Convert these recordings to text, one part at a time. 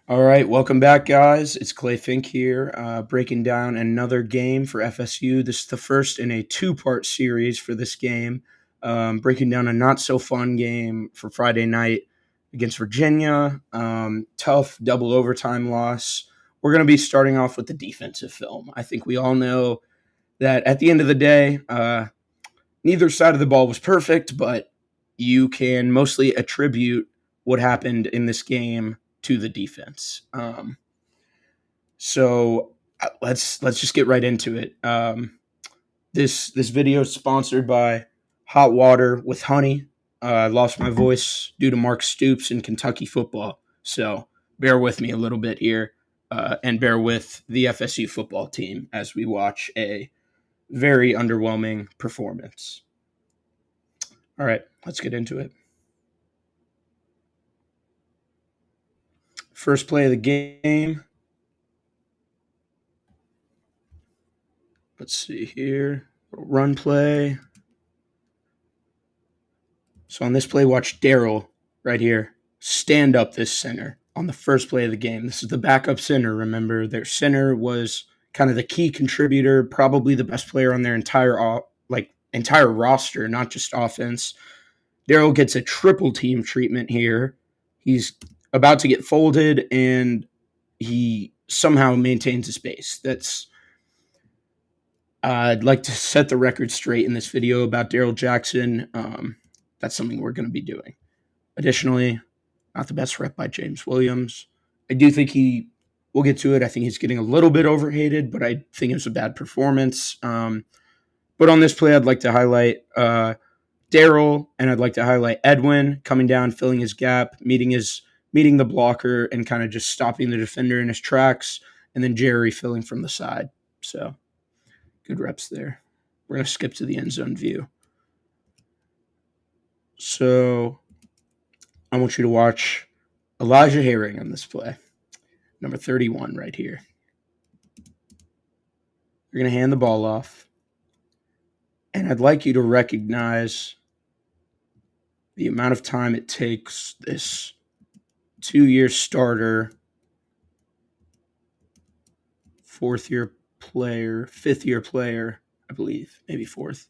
All right, welcome back, guys. It's Clay Fink here, breaking down another game for FSU. This is the first in a two-part series for this game, breaking down a not-so-fun game for Friday night against Virginia. Tough double overtime loss. We're going to be starting off with the defensive film. I think we all know that at the end of the day, neither side of the ball was perfect, but you can mostly attribute what happened in this game to the defense. So let's just get right into it. This video is sponsored by Hot Water with Honey. I lost my voice due to Mark Stoops in Kentucky football, so bear with me a little bit here, and bear with the FSU football team as we watch a very underwhelming performance. All right, let's get into it. First play of the game. Let's see here. Run play. So on this play, watch Daryl right here stand up this center on the first play of the game. This is the backup center. Remember, their center was kind of the key contributor, probably the best player on their entire roster, not just offense. Daryl gets a triple team treatment here. He's about to get folded, and he somehow maintains his base. I'd like to set the record straight in this video about Daryl Jackson. That's something we're going to be doing. Additionally, not the best rep by James Williams. I do think we'll get to it. I think he's getting a little bit overhated, but I think it was a bad performance. But on this play, I'd like to highlight Daryl, and I'd like to highlight Edwin coming down, filling his gap, meeting the blocker, and kind of just stopping the defender in his tracks, and then Jerry filling from the side. So good reps there. We're going to skip to the end zone view. So I want you to watch Elijah Herring on this play, number 31 right here. You're going to hand the ball off, and I'd like you to recognize the amount of time it takes this 2-year starter, fifth-year player, I believe, maybe fourth,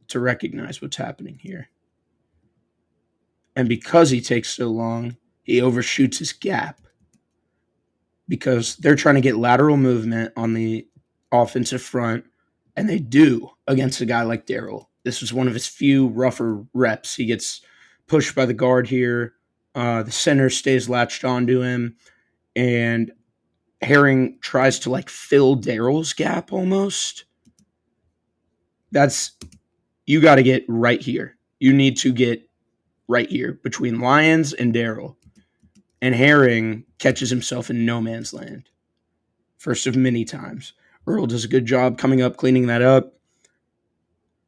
to recognize what's happening here. And because he takes so long, he overshoots his gap because they're trying to get lateral movement on the offensive front, and they do against a guy like Daryl. This was one of his few rougher reps. He gets pushed by the guard here. The center stays latched onto him, and Herring tries to fill Daryl's gap almost. You got to get right here. You need to get right here between Lyons and Daryl. And Herring catches himself in no man's land. First of many times. Earl does a good job coming up, cleaning that up.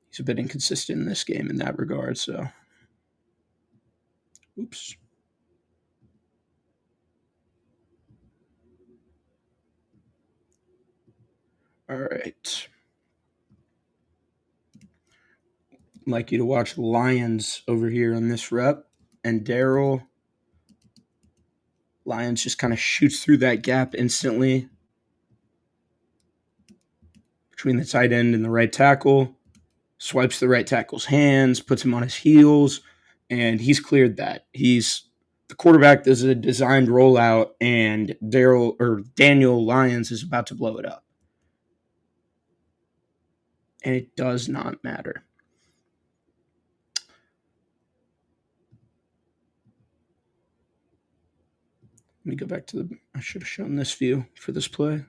He's a bit inconsistent in this game in that regard, so. Oops. All right. I'd like you to watch Lyons over here on this rep. And Daryl. Lyons just kind of shoots through that gap instantly between the tight end and the right tackle, swipes the right tackle's hands, puts him on his heels, and he's cleared that. The quarterback does a designed rollout, and Daniel Lyons is about to blow it up. And it does not matter. Let me go back to I should have shown this view for this play.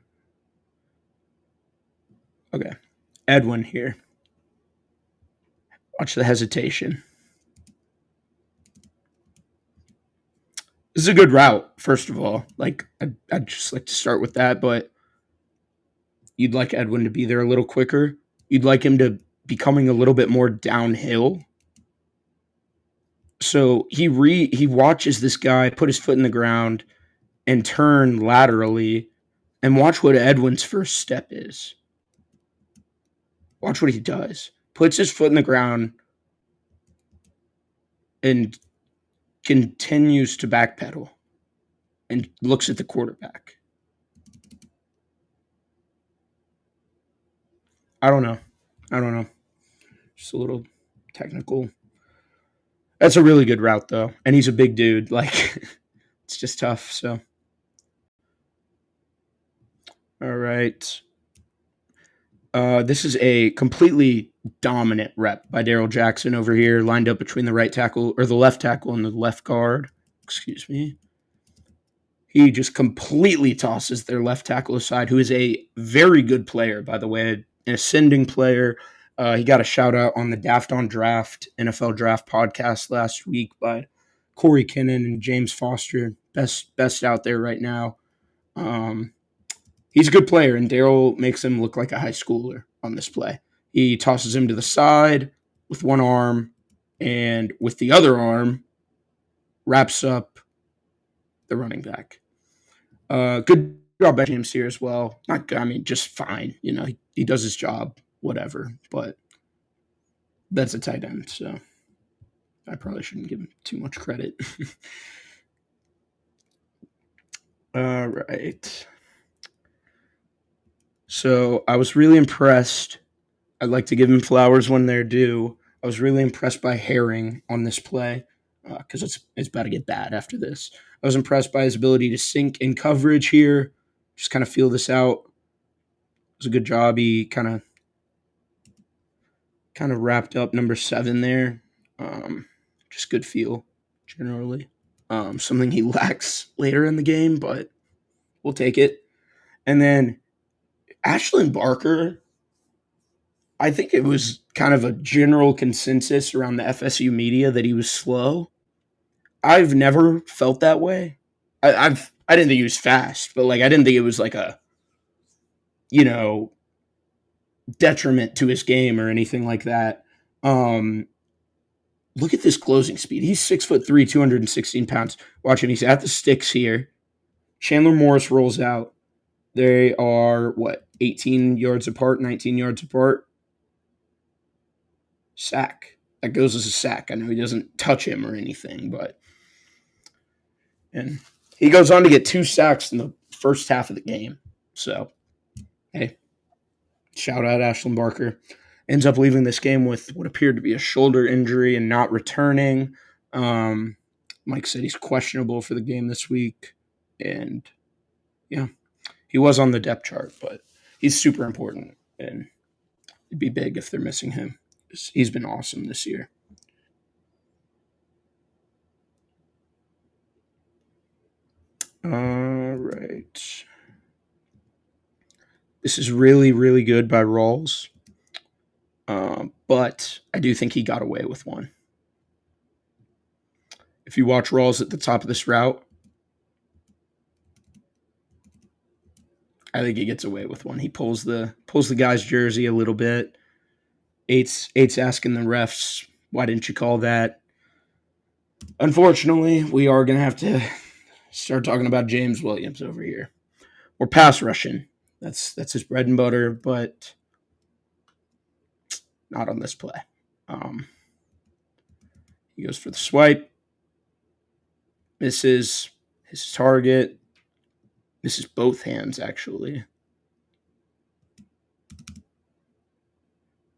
Okay. Edwin here. Watch the hesitation. This is a good route, first of all. I'd just like to start with that, but you'd like Edwin to be there a little quicker. You'd like him to be coming a little bit more downhill. So he watches this guy put his foot in the ground and turn laterally, and watch what Edwin's first step is. Watch what he does. Puts his foot in the ground and continues to backpedal. and looks at the quarterback. I don't know. I don't know. Just a little technical. That's a really good route though, and he's a big dude. Like it's just tough. So all right. This is a completely dominant rep by Daryl Jackson over here, lined up between the right tackle or the left tackle and the left guard. Excuse me. He just completely tosses their left tackle aside, who is a very good player, by the way, an ascending player. He got a shout out on the Daft on Draft NFL Draft podcast last week by Corey Kinnan and James Foster, best out there right now. He's a good player, and Daryl makes him look like a high schooler on this play. He tosses him to the side with one arm, and with the other arm, wraps up the running back. Good job by James here as well. Not good, I mean, just fine. You know, he does his job, whatever. But that's a tight end, so I probably shouldn't give him too much credit. All right. So I was really impressed. I'd like to give him flowers when they're due. I was really impressed by Herring on this play because it's about to get bad after this. I was impressed by his ability to sink in coverage here, just kind of feel this out. It was a good job. He kind of wrapped up number 7 there. Just good feel generally. Something he lacks later in the game, but we'll take it. And then Ashlyn Barker, I think it was kind of a general consensus around the FSU media that he was slow. I've never felt that way. I didn't think he was fast, but like I didn't think it was like a you know detriment to his game or anything like that. Look at this closing speed. He's 6'3", 216 pounds. Watch him. He's at the sticks here. Chandler Morris rolls out. They are, 18 yards apart, 19 yards apart. Sack. That goes as a sack. I know he doesn't touch him or anything, but. And he goes on to get 2 sacks in the first half of the game. So, hey, shout out Ashlyn Barker. Ends up leaving this game with what appeared to be a shoulder injury and not returning. Mike said he's questionable for the game this week. And, yeah, he was on the depth chart, but he's super important. And it'd be big if they're missing him. He's been awesome this year. All right. This is really, really good by Rawls. But I do think he got away with one. If you watch Rawls at the top of this route, I think he gets away with one. He pulls the guy's jersey a little bit. Eight's asking the refs, why didn't you call that? Unfortunately, we are going to have to start talking about James Williams over here. Or pass rushing. That's his bread and butter, but not on this play. He goes for the swipe. Misses his target. Misses both hands, actually.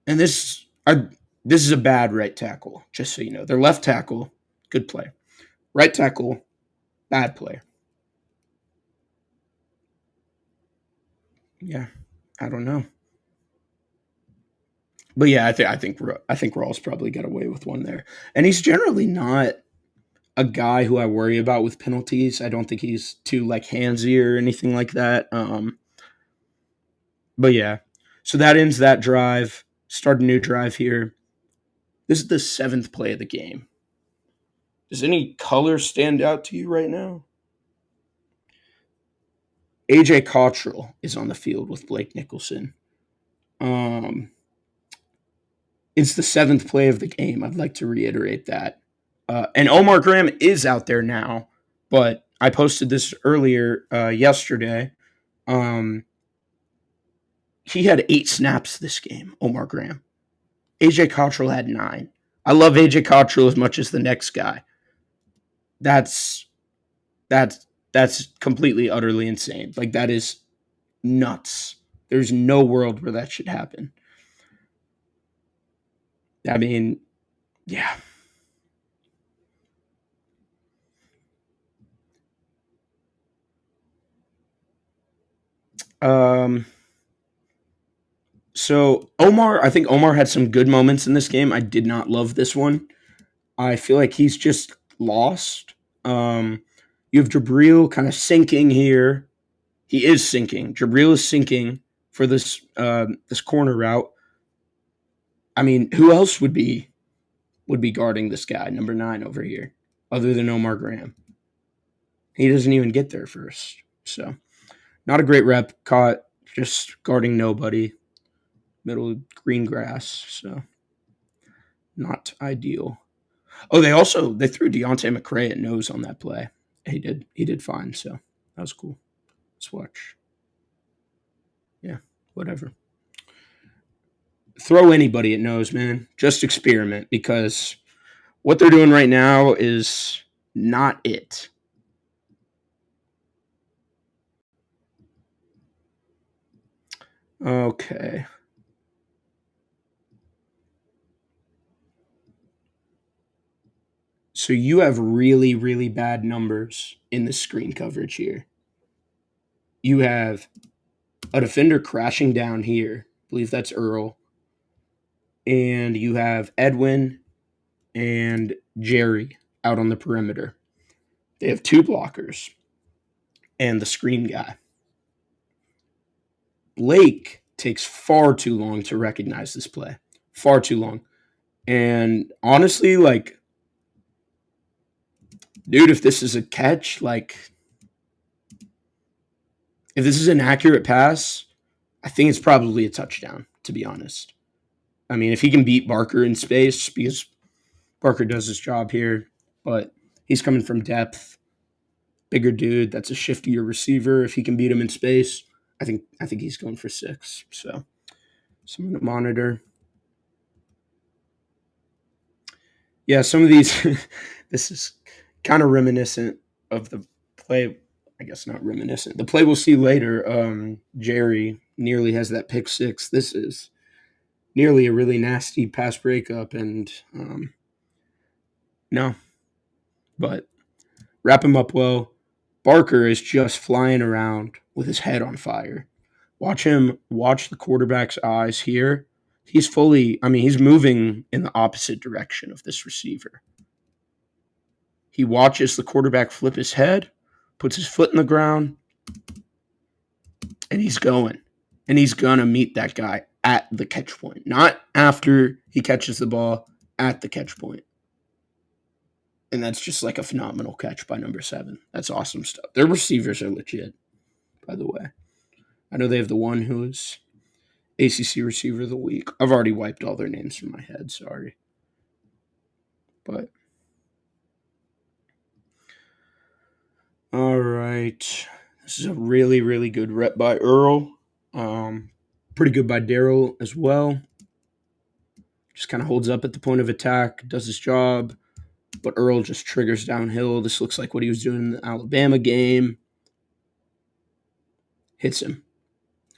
And this is a bad right tackle, just so you know. Their left tackle, good player. Right tackle, bad player. Yeah, I don't know. But yeah, I think Rawls probably got away with one there. And he's generally not a guy who I worry about with penalties. I don't think he's too like handsy or anything like that. But yeah, so that ends that drive. Start a new drive here. This is the 7th play of the game. Does any color stand out to you right now? AJ Cottrell is on the field with Blake Nicholson. It's the 7th play of the game. I'd like to reiterate that. And Omar Graham is out there now, but I posted this earlier yesterday. He had 8 snaps this game, Omar Graham. AJ Cottrell had 9. I love AJ Cottrell as much as the next guy. That's That's completely, utterly insane. Like, that is nuts. There's no world where that should happen. I mean, yeah. Um, so Omar, I think Omar had some good moments in this game. I did not love this one. I feel like he's just lost. You have Jabril kind of sinking here. He is sinking. Jabril is sinking for this corner route. I mean, who else would be guarding this guy, number 9 over here, other than Omar Graham? He doesn't even get there first. So, not a great rep. Caught just guarding nobody. Middle green grass. So, not ideal. Oh, they threw Deontay McRae at nose on that play. He did fine. So that was cool. Let's watch. Yeah, whatever. Throw anybody at nose, man. Just experiment, because what they're doing right now is not it. Okay. So you have really, really bad numbers in the screen coverage here. You have a defender crashing down here. I believe that's Earl. And you have Edwin and Jerry out on the perimeter. They have 2 blockers and the screen guy. Blake takes far too long to recognize this play. Far too long. And honestly, like, dude, if this is a catch, like, if this is an accurate pass, I think it's probably a touchdown, to be honest. I mean, if he can beat Barker in space, because Barker does his job here, but he's coming from depth. Bigger dude, that's a shiftier receiver. If he can beat him in space, I think he's going for 6. So someone to monitor. Yeah, some of these this is kind of reminiscent of the play. I guess not reminiscent. The play we'll see later. Jerry nearly has that pick 6. This is nearly a really nasty pass breakup, and no, but wrap him up well. Barker is just flying around with his head on fire. Watch the quarterback's eyes here. He's moving in the opposite direction of this receiver. He watches the quarterback flip his head, puts his foot in the ground, and he's going. And he's going to meet that guy at the catch point, not after he catches the ball, at the catch point. And that's just like a phenomenal catch by number 7. That's awesome stuff. Their receivers are legit, by the way. I know they have the one who is ACC Receiver of the Week. I've already wiped all their names from my head. Sorry. But, all right. This is a really, really good rep by Earl. Pretty good by Daryl as well. Just kind of holds up at the point of attack, does his job. But Earl just triggers downhill. This looks like what he was doing in the Alabama game. Hits him.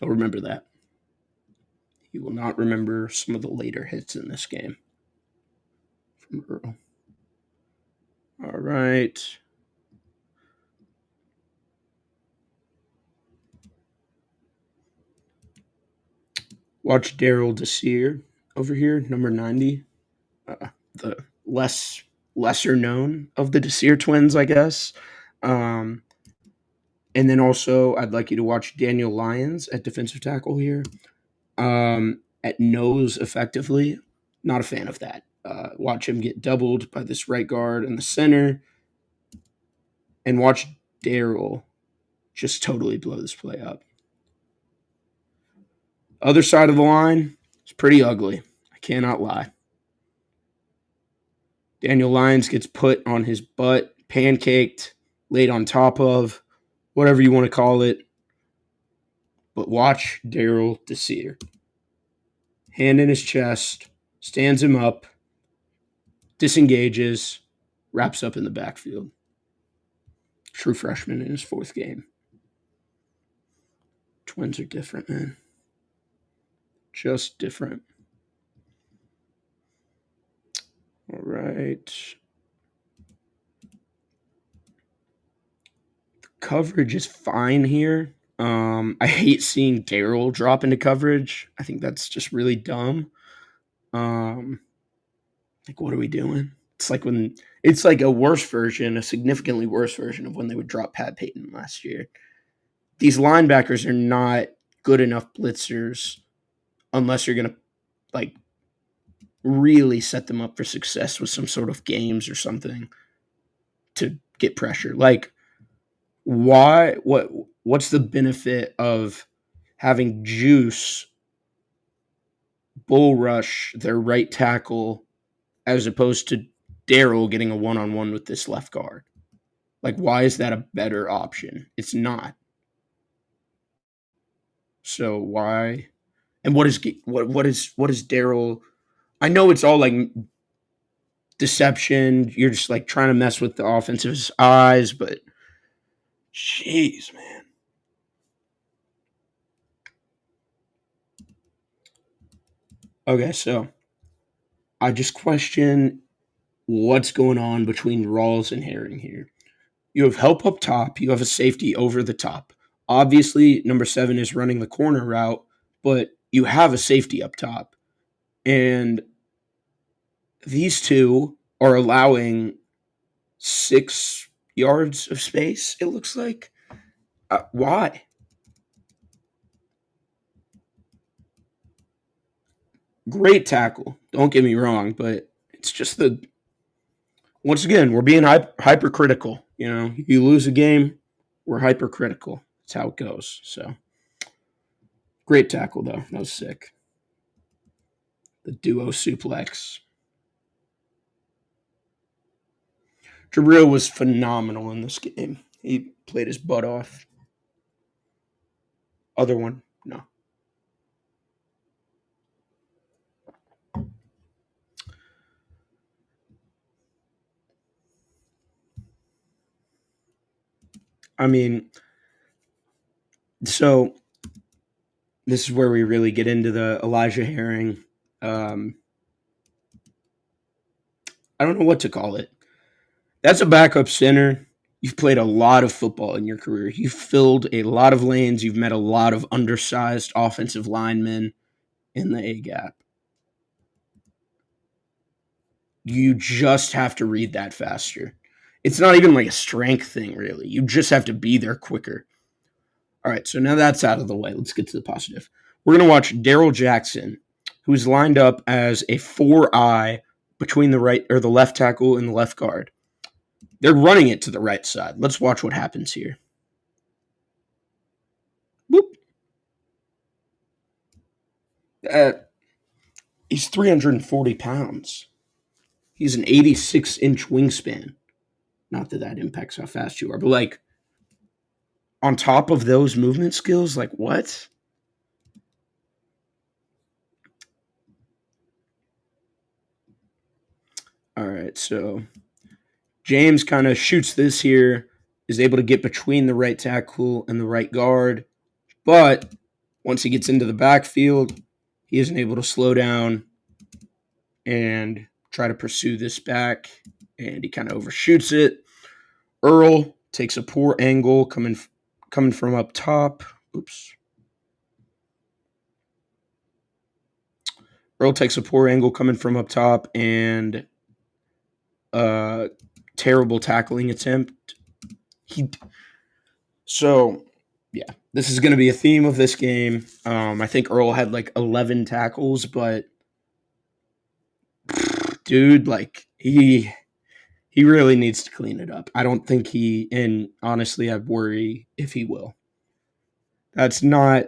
He'll remember that. He will not remember some of the later hits in this game from Earl. All right. Watch Daryl Desir over here, number 90. The lesser known of the Desir twins, I guess. And then also, I'd like you to watch Daniel Lyons at defensive tackle here. At nose, effectively. Not a fan of that. Watch him get doubled by this right guard in the center. And watch Daryl just totally blow this play up. Other side of the line is pretty ugly. I cannot lie. Daniel Lyons gets put on his butt, pancaked, laid on top of, whatever you want to call it. But watch Daryl Desir. Hand in his chest, stands him up, disengages, wraps up in the backfield. True freshman in his 4th game. Twins are different, man. Just different. All right. Coverage is fine here. I hate seeing Daryl drop into coverage. I think that's just really dumb. Like, what are we doing? It's like a worse version, a significantly worse version of when they would drop Pat Payton last year. These linebackers are not good enough blitzers unless you're going to like really set them up for success with some sort of games or something to get pressure. Like, what's the benefit of having Juice bull rush their right tackle as opposed to Daryl getting a one-on-one with this left guard? Like, why is that a better option? It's not. So why? And what is Daryl? I know it's all like deception. You're just like trying to mess with the offensive's eyes, but jeez, man. Okay, so I just question what's going on between Rawls and Herring here. You have help up top. You have a safety over the top. Obviously, number 7 is running the corner route, but you have a safety up top. And these two are allowing 6 yards of space, it looks like. Why? Great tackle. Don't get me wrong, but it's just once again, we're being hypercritical. You know, you lose a game, we're hypercritical. That's how it goes. So, great tackle, though. That was sick. The duo suplex. Jabril was phenomenal in this game. He played his butt off. Other one, no. I mean, so this is where we really get into the Elijah Herring. I don't know what to call it. That's a backup center. You've played a lot of football in your career. You've filled a lot of lanes. You've met a lot of undersized offensive linemen in the A gap. You just have to read that faster. It's not even like a strength thing, really. You just have to be there quicker. All right, so now that's out of the way. Let's get to the positive. We're going to watch Daryl Jackson, who's lined up as a 4-eye between the right or the left tackle and the left guard. They're running it to the right side. Let's watch what happens here. Whoop. He's 340 pounds. He's an 86-inch wingspan. Not that that impacts how fast you are, but like on top of those movement skills, like what? All right, so James kind of shoots this here, is able to get between the right tackle and the right guard, but once he gets into the backfield, he isn't able to slow down and try to pursue this back, and he kind of overshoots it. Earl takes a poor angle coming from up top. Oops. Earl takes a poor angle coming from up top and terrible tackling attempt. Yeah, this is going to be a theme of this game. I think Earl had like 11 tackles, but dude, like he really needs to clean it up. I don't think and honestly, I worry if he will. That's not.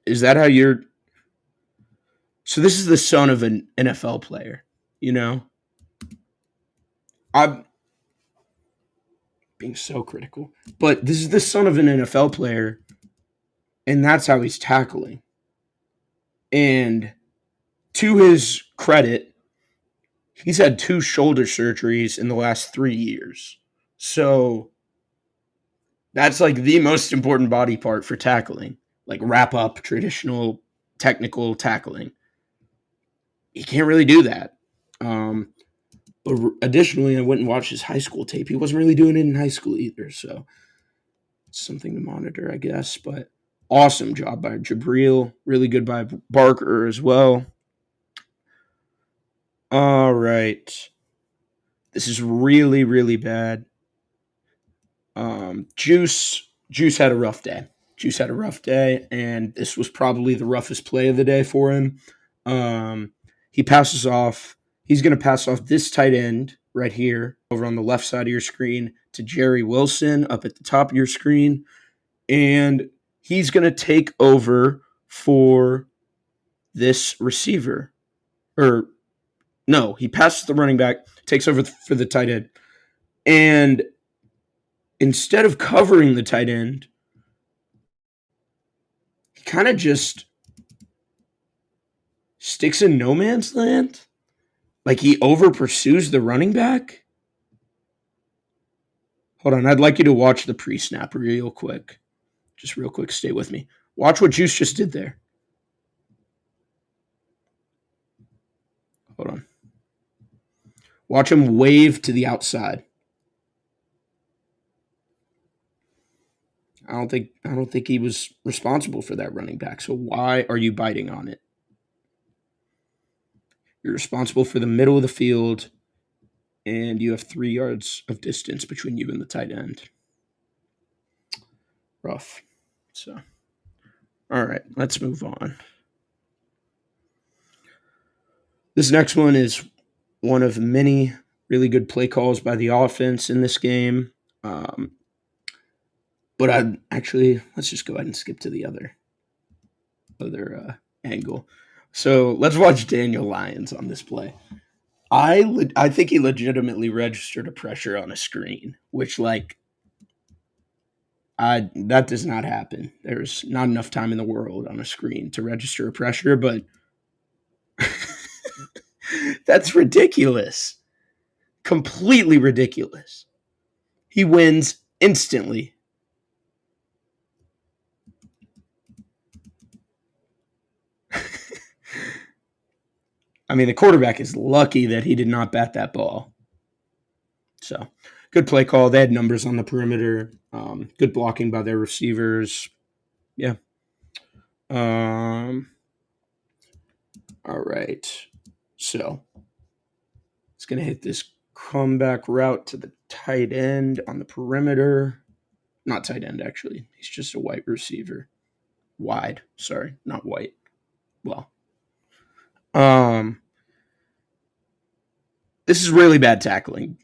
Is that how you're? So this is the son of an NFL player, you know? I'm being so critical. But this is the son of an NFL player, and that's how he's tackling. And to his credit, he's had 2 shoulder surgeries in the last 3 years. So that's like the most important body part for tackling, like wrap up, traditional technical tackling. He can't really do that. But additionally, I went and watched his high school tape. He wasn't really doing it in high school either, so it's something to monitor, I guess. But awesome job by Jabril. Really good by Barker as well. All right. This is really, really bad. Juice had a rough day. Juice had a rough day, and this was probably the roughest play of the day for him. He passes off. He's going to pass off this tight end right here over on the left side of your screen to Jerry Wilson up at the top of your screen, and he's going to take over for this receiver. Or no, he passes the running back, takes over for the tight end, and instead of covering the tight end, he kind of just sticks in no man's land. Like he over pursues the running back. Hold on, I'd like you to watch the pre-snap real quick. Just real quick, stay with me. Watch what Juice just did there. Hold on. Watch him wave to the outside. I don't think he was responsible for that running back. So why are you biting on it? You're responsible for the middle of the field, and you have 3 yards of distance between you and the tight end. Rough. So, all right, let's move on. This next one is one of many really good play calls by the offense in this game. But let's just go ahead and skip to the other angle. So let's watch Daniel Lyons on this play. I think he legitimately registered a pressure on a screen, which that does not happen. There's not enough time in the world on a screen to register a pressure, but that's ridiculous. Completely ridiculous. He wins instantly. I mean, the quarterback is lucky that he did not bat that ball. So, good play call. They had numbers on the perimeter. Good blocking by their receivers. Yeah. All right. So, it's going to hit this comeback route to the tight end on the perimeter. Not tight end, actually. He's just a wide receiver. Wide. Sorry, not white. Well, this is really bad tackling.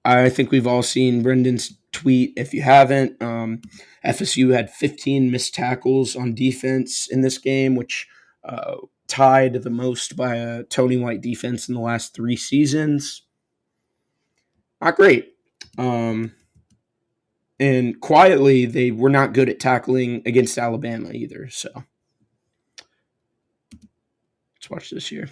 I think we've all seen Brendan's tweet. If you haven't, FSU had 15 missed tackles on defense in this game, which tied the most by a Tony White defense in the last 3 seasons. Not great. And quietly, they were not good at tackling against Alabama either. So let's watch this here.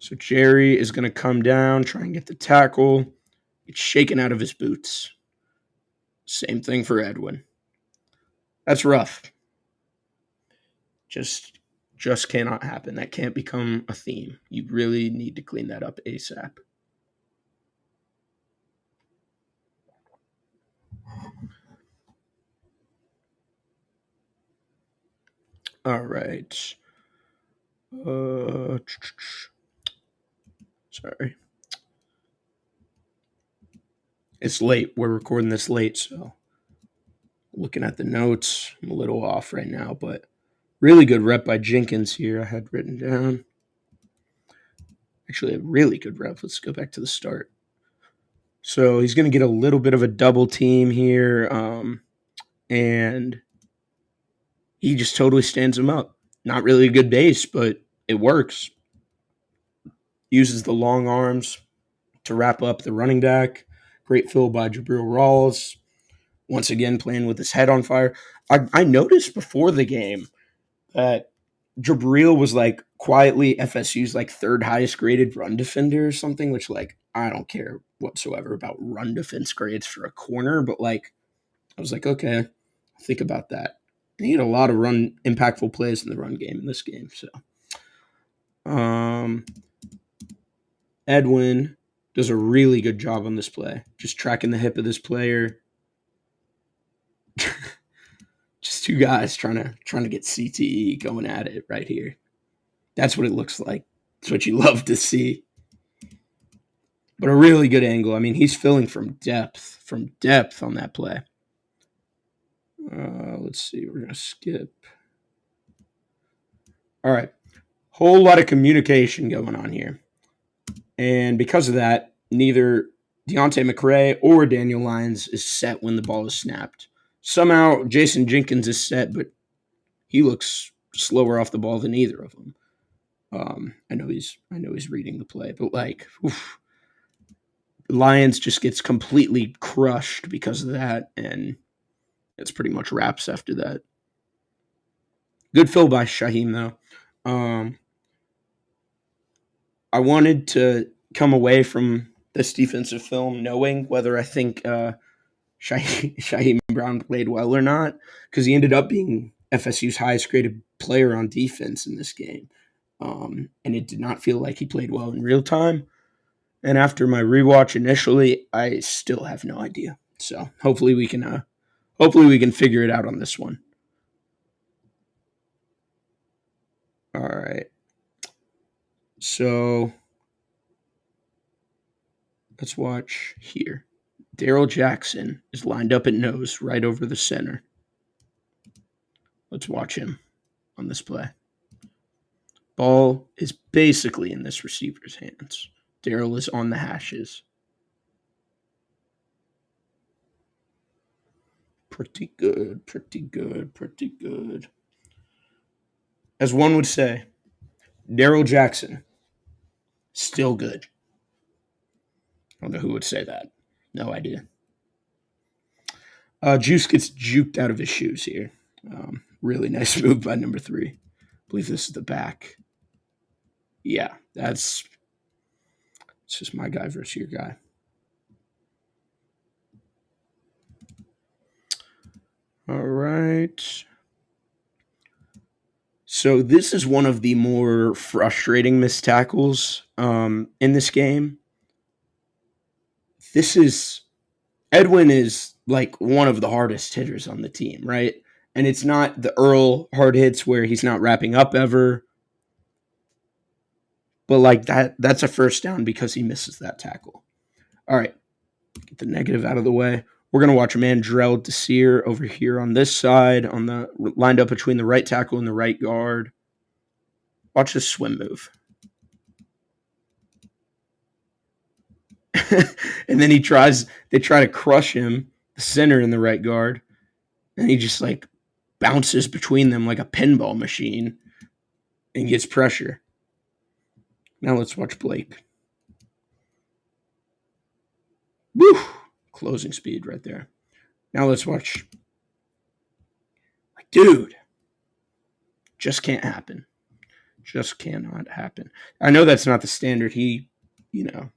So Jerry is going to come down, try and get the tackle. It's shaken out of his boots. Same thing for Edwin. That's rough. Just cannot happen. That can't become a theme. You really need to clean that up ASAP. All right. Sorry. It's late. We're recording this late, so looking at the notes, I'm a little off right now, but really good rep by Jenkins here. I had written down. Actually, a really good rep. Let's go back to the start. So he's going to get a little bit of a double team here, and he just totally stands him up. Not really a good base, but it works. Uses the long arms to wrap up the running back. Great fill by Jabril Rawls. Once again, playing with his head on fire. I noticed before the game that Jabril was quietly FSU's 3rd highest graded run defender or something, which I don't care whatsoever about run defense grades for a corner, but like I was like, okay, think about that. And he had a lot of run impactful plays in the run game in this game. So Edwin does a really good job on this play, just tracking the hip of this player. Just two guys trying to get CTE going at it right here. That's what it looks like. It's what you love to see. But a really good angle. I mean, he's filling from depth on that play. Let's see. We're going to skip. All right. Whole lot of communication going on here. And because of that, neither Deontay McRae or Daniel Lyons is set when the ball is snapped. Somehow, Jason Jenkins is set, but he looks slower off the ball than either of them. I know he's reading the play, but like, oof, Lyons just gets completely crushed because of that, and it's pretty much wraps after that. Good fill by Shaheem, though. I wanted to come away from this defensive film knowing whether I think Shaheem Brown played well or not, because he ended up being FSU's highest graded player on defense in this game. And it did not feel like he played well in real time. And after my rewatch initially, I still have no idea. So hopefully we can figure it out on this one. All right. So let's watch here. Darrell Jackson is lined up at nose right over the center. Let's watch him on this play. Ball is basically in this receiver's hands. Darrell is on the hashes. Pretty good. As one would say, Darrell Jackson, still good. I don't know who would say that. No idea. Juice gets juked out of his shoes here. Really nice move by number 3. I believe this is the back. Yeah, it's just my guy versus your guy. All right. So this is one of the more frustrating missed tackles in this game. Edwin is like one of the hardest hitters on the team, right? And it's not the Earl hard hits where he's not wrapping up ever. But like that's a first down because he misses that tackle. All right, get the negative out of the way. We're going to watch Mandrell Desir over here on this side, lined up between the right tackle and the right guard. Watch this swim move. And then they try to crush him, the center and the right guard, and he just like bounces between them like a pinball machine and gets pressure. Now let's watch Blake. Woo! Closing speed right there. Now let's watch. Like, dude, just can't happen. Just cannot happen. I know that's not the standard he,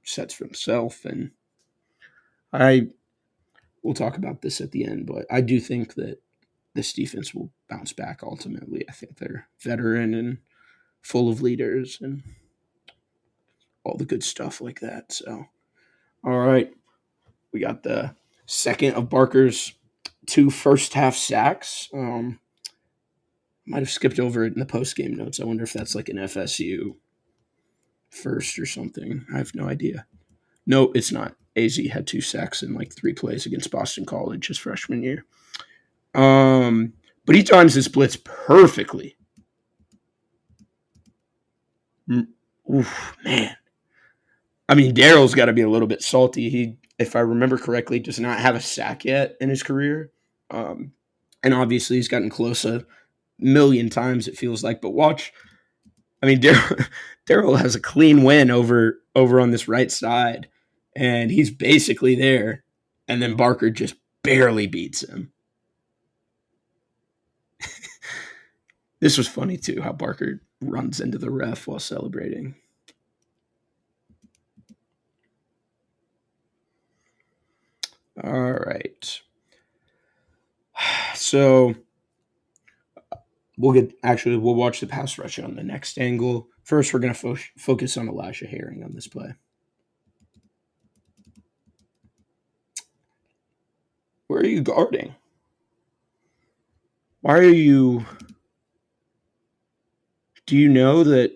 sets for himself, and we'll talk about this at the end, but I do think that this defense will bounce back ultimately. I think they're veteran and full of leaders and all the good stuff like that. So, all right. We got the second of Barker's 2 first half sacks. Might have skipped over it in the post-game notes. I wonder if that's like an FSU first or something. I have no idea. No, it's not. AZ had 2 sacks in like 3 plays against Boston College his freshman year. But he times his blitz perfectly. Oof, man. I mean, Darrell's got to be a little bit salty. He, if I remember correctly, does not have a sack yet in his career. And obviously he's gotten close a million times, it feels like. But watch, I mean, Darrell has a clean win over on this right side, and he's basically there. And then Barker just barely beats him. This was funny, too, how Barker runs into the ref while celebrating. All right. So we'll watch the pass rush on the next angle. First, we're going to focus on Elijah Herring on this play. Where are you guarding? Why are you? Do you know that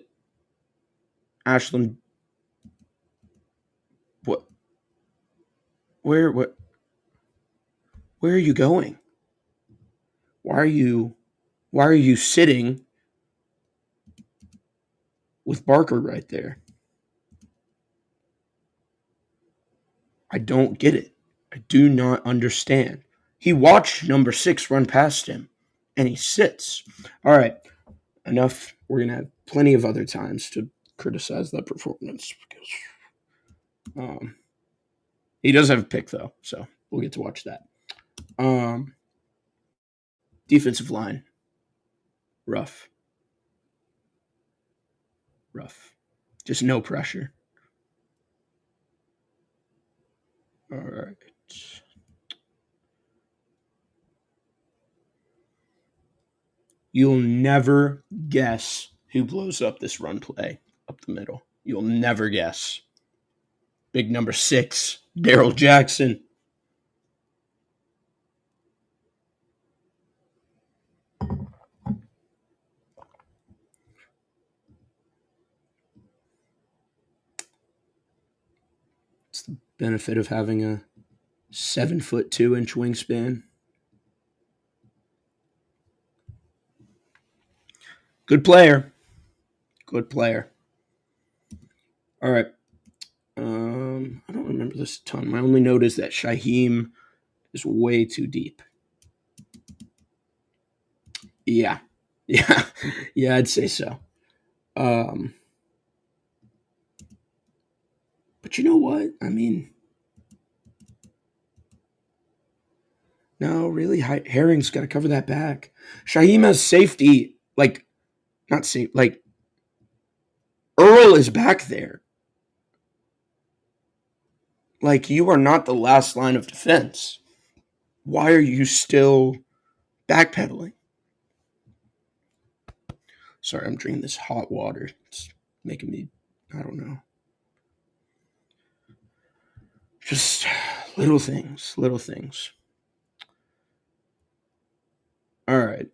Ashland? What? Where? What? Where are you going? Why are you? Why are you sitting with Barker right there? I don't get it. I do not understand. He watched number 6 run past him, and he sits. All right, enough. We're gonna have plenty of other times to criticize that performance because he does have a pick though, so we'll get to watch that. Defensive line, rough, just no pressure. All right. You'll never guess who blows up this run play up the middle. You'll never guess. Big number 6, Daryl Jackson. It's the benefit of having a 7'2" wingspan. Good player. Good player. All right. I don't remember this a ton. My only note is that Shaheem is way too deep. Yeah. Yeah. Yeah, I'd say so. But you know what? I mean, no, really, Herring's got to cover that back. Shaheem has safety, not safe, Earl is back there. You are not the last line of defense. Why are you still backpedaling? Sorry, I'm drinking this hot water. It's making me, I don't know. Just little things. All right.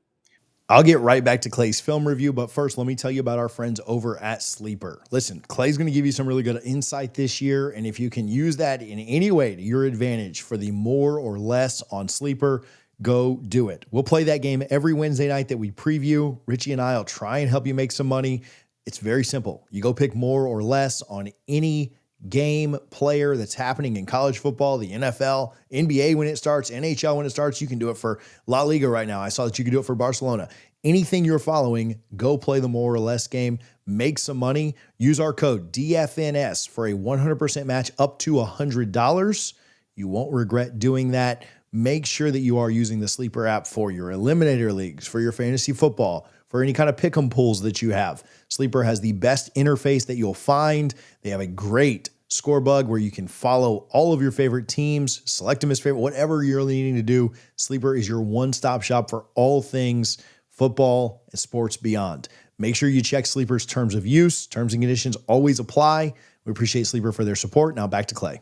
I'll get right back to Clay's film review, but first, let me tell you about our friends over at Sleeper. Listen, Clay's going to give you some really good insight this year, and if you can use that in any way to your advantage for the more or less on Sleeper, go do it. We'll play that game every Wednesday night that we preview. Richie and I will try and help you make some money. It's very simple. You go pick more or less on any game player that's happening in college football, the NFL, NBA when it starts, NHL when it starts. You can do it for La Liga right now. I saw that you could do it for Barcelona. Anything you're following, go play the more or less game, make some money. Use our code DFNS for a 100% match up to $100. You won't regret doing that. Make sure that you are using the Sleeper app for your eliminator leagues, for your fantasy football, for any kind of pick'em pools that you have. Sleeper has the best interface that you'll find. They have a great score bug where you can follow all of your favorite teams, select them as favorite, whatever you're needing to do. Sleeper is your one-stop shop for all things football and sports beyond. Make sure you check Sleeper's terms of use. Terms and conditions always apply. We appreciate Sleeper for their support. Now back to Clay.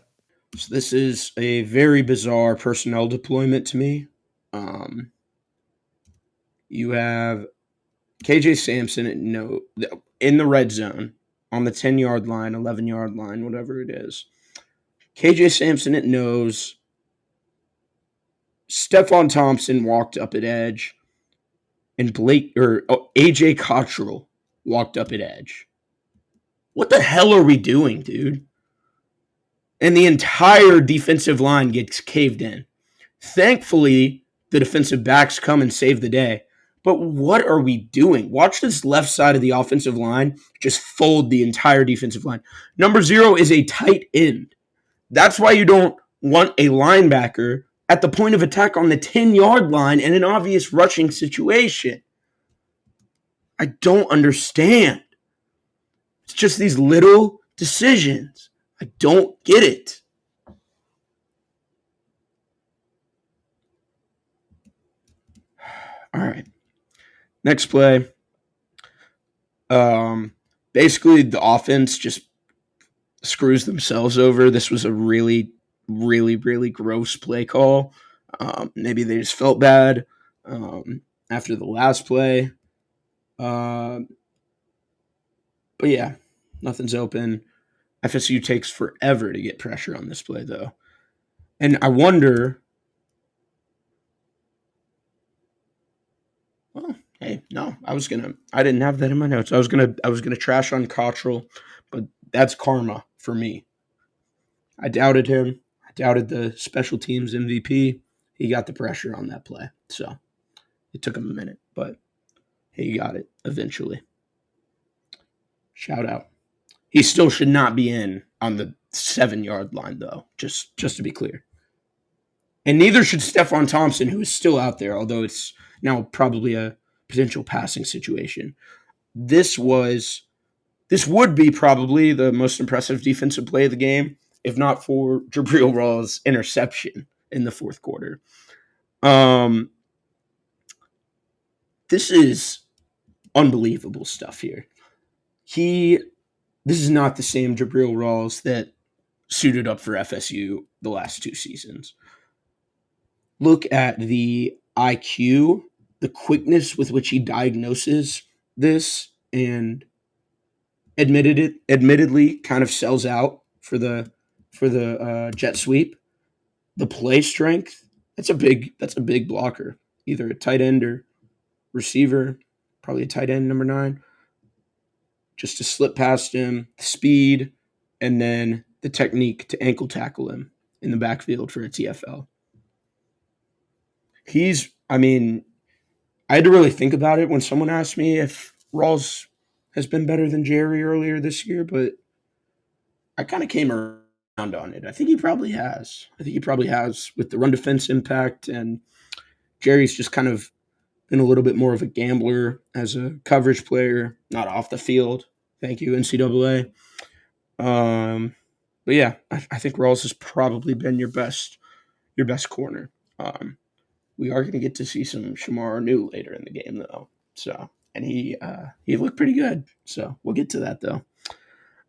So this is a very bizarre personnel deployment to me. You have KJ Sampson in the red zone on the 10-yard line, 11-yard line, whatever it is. KJ Sampson at nose. Stephon Thompson walked up at edge. And AJ Cottrell walked up at edge. What the hell are we doing, dude? And the entire defensive line gets caved in. Thankfully, the defensive backs come and save the day. But what are we doing? Watch this left side of the offensive line just fold the entire defensive line. Number 0 is a tight end. That's why you don't want a linebacker at the point of attack on the 10-yard line in an obvious rushing situation. I don't understand. It's just these little decisions. I don't get it. All right. Next play. Basically, the offense just screws themselves over. This was a really, really, really gross play call. Maybe they just felt bad after the last play. But yeah, nothing's open. FSU takes forever to get pressure on this play, though. And I wonder. Well, hey, no, I didn't have that in my notes. I was gonna trash on Cottrell, but that's karma for me. I doubted him. I doubted the special teams MVP. He got the pressure on that play. So it took him a minute, but he got it eventually. Shout out. He still should not be in on the 7-yard line, though, just to be clear. And neither should Stephon Thompson, who is still out there, although it's now probably a potential passing situation. This would be probably the most impressive defensive play of the game, if not for Jabril Rawls' interception in the fourth quarter. This is unbelievable stuff here. This is not the same Jabril Rawls that suited up for FSU the last 2 seasons. Look at the IQ, the quickness with which he diagnoses this, and admittedly kind of sells out for the jet sweep. The play strength, that's a big blocker, either a tight end or receiver, probably a tight end number 9, just to slip past him, the speed, and then the technique to ankle tackle him in the backfield for a TFL. I had to really think about it when someone asked me if Rawls has been better than Jerry earlier this year, but I kind of came around on it. I think he probably has. With the run defense impact, and Jerry's just kind of been a little bit more of a gambler as a coverage player, not off the field. Thank you, NCAA. But yeah, I think Rawls has probably been your best corner. We are going to get to see some Shamar New later in the game, though. So, and he looked pretty good. So we'll get to that though.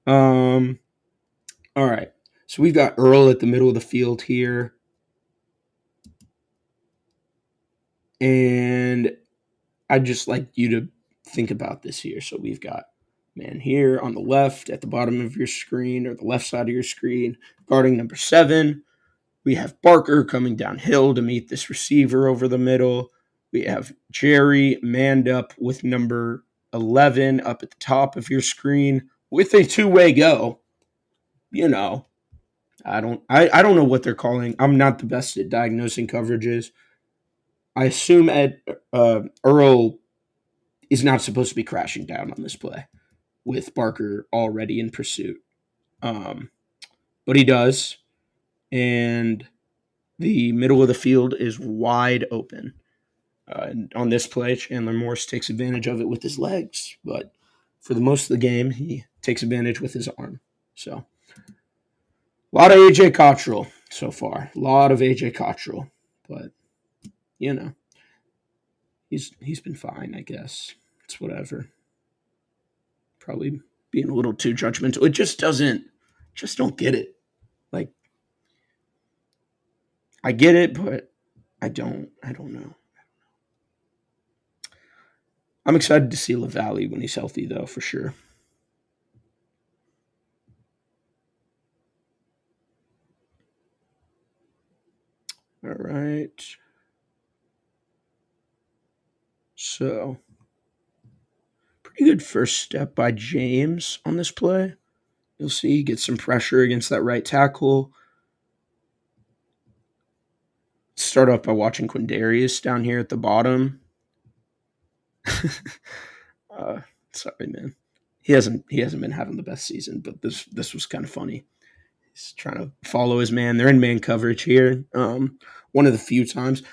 All right. So we've got Earl at the middle of the field here, and I'd just like you to think about this here. So we've got man here on the left at the bottom of your screen, or the left side of your screen, guarding number 7. We have Barker coming downhill to meet this receiver over the middle. We have Jerry manned up with number 11 up at the top of your screen with a 2-way go. You know, I don't know what they're calling. I'm not the best at diagnosing coverages. I assume Earl is not supposed to be crashing down on this play with Barker already in pursuit. But he does. And the middle of the field is wide open. And on this play, Chandler Morse takes advantage of it with his legs. But for the most of the game, he takes advantage with his arm. So a lot of A.J. Cottrell so far. A lot of A.J. Cottrell. But, you know, he's been fine, I guess. It's whatever. Probably being a little too judgmental. It just don't get it. Like, I get it, but I don't know. I'm excited to see LaValle when he's healthy, though, for sure. All right. So, pretty good first step by James on this play. You'll see he gets some pressure against that right tackle. Start off by watching Quindarius down here at the bottom. Sorry, man. He hasn't been having the best season, but this was kind of funny. He's trying to follow his man. They're in man coverage here. One of the few times.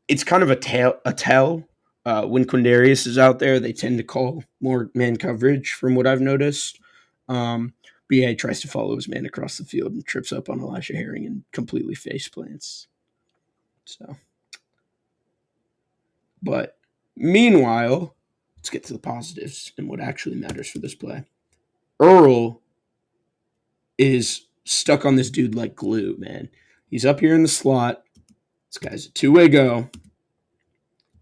It's kind of a tell. When Quindarius is out there, they tend to call more man coverage from what I've noticed. But yeah, he tries to follow his man across the field and trips up on Elijah Herring and completely face plants. So, but Meanwhile, let's get to the positives and what actually matters for this play. Earl is stuck on this dude like glue, man. He's up here in the slot. This guy's a two-way go.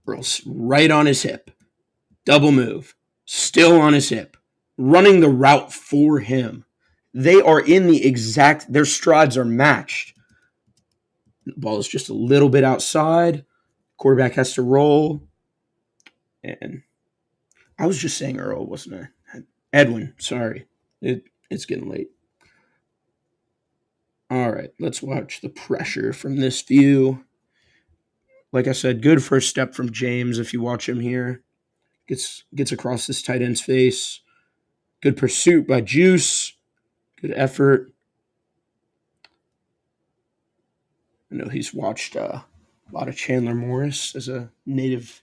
Earl's right on his hip. Double move. Still on his hip. Running the route for him. They are in the exact, their strides are matched. The ball is just a little bit outside. Quarterback has to roll. And I was just saying Earl, wasn't I? Edwin, sorry. It's getting late. All right, let's watch the pressure from this view. Like I said, good first step from James if you watch him here. Gets across this tight end's face. Good pursuit by Juice. Good effort. I know he's watched a lot of Chandler Morris as a native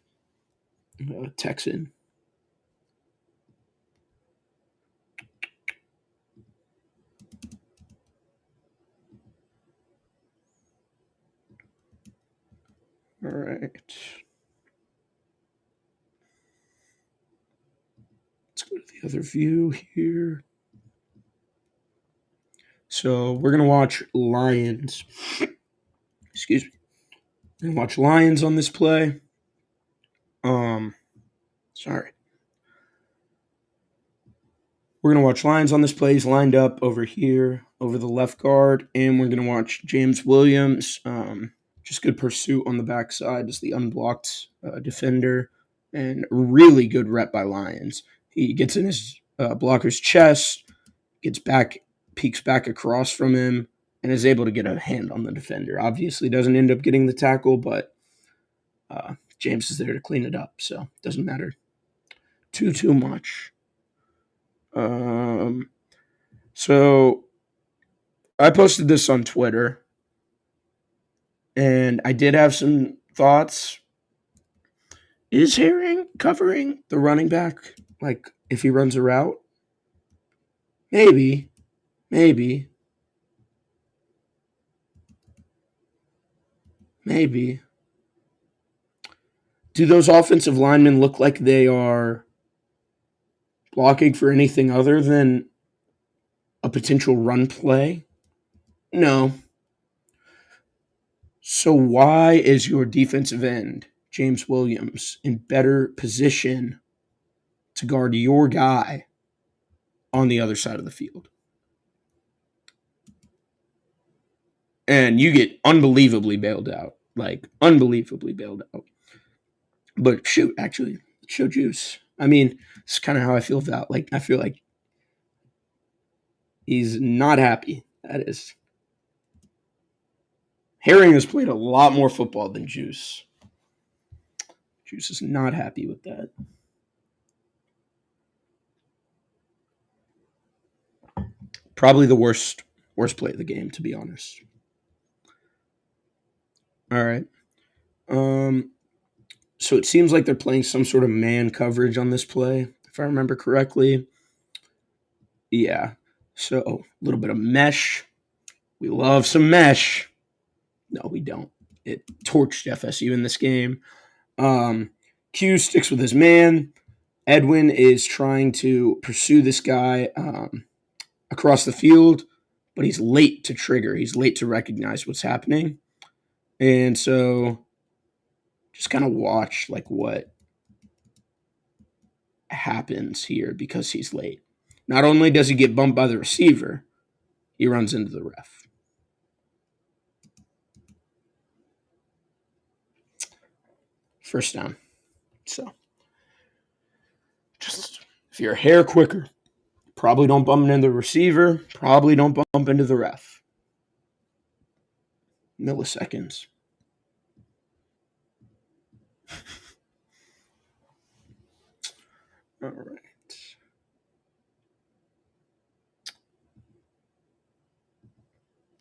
Texan. All right. Let's go to the other view here. So we're going to watch Lions. Excuse me. We're going to watch Lions on this play. Sorry. We're going to watch Lions on this play. He's lined up over here, over the left guard. And we're going to watch James Williams. Just good pursuit on the backside as the unblocked defender. And really good rep by Lions. He gets in his blocker's chest, gets back, peeks back across from him, and is able to get a hand on the defender. Obviously doesn't end up getting the tackle, but James is there to clean it up, so it doesn't matter too much. So I posted this on Twitter, and I did have some thoughts. Is Herring covering the running back, like, if he runs a route? Maybe. Do those offensive linemen look like they are blocking for anything other than a potential run play? No. So why is your defensive end, James Williams, in better position to guard your guy on the other side of the field? And you get unbelievably bailed out. Like, unbelievably bailed out. But shoot, actually, show Juice. I mean, it's kind of how I feel about, like, I feel like he's not happy. That is. Herring has played a lot more football than Juice. Juice is not happy with that. Probably the worst play of the game, to be honest. All right. So it seems like they're playing some sort of man coverage on this play, if I remember correctly. Yeah. So a little bit of mesh. We love some mesh. No, we don't. It torched FSU in this game. Q sticks with his man. Edwin is trying to pursue this guy across the field, but he's late to trigger. He's late to recognize what's happening. And so just kind of watch like what happens here because he's late. Not only does he get bumped by the receiver, he runs into the ref. First down. So just if you're a hair quicker, probably don't bump into the receiver, probably don't bump into the ref. Milliseconds. All right.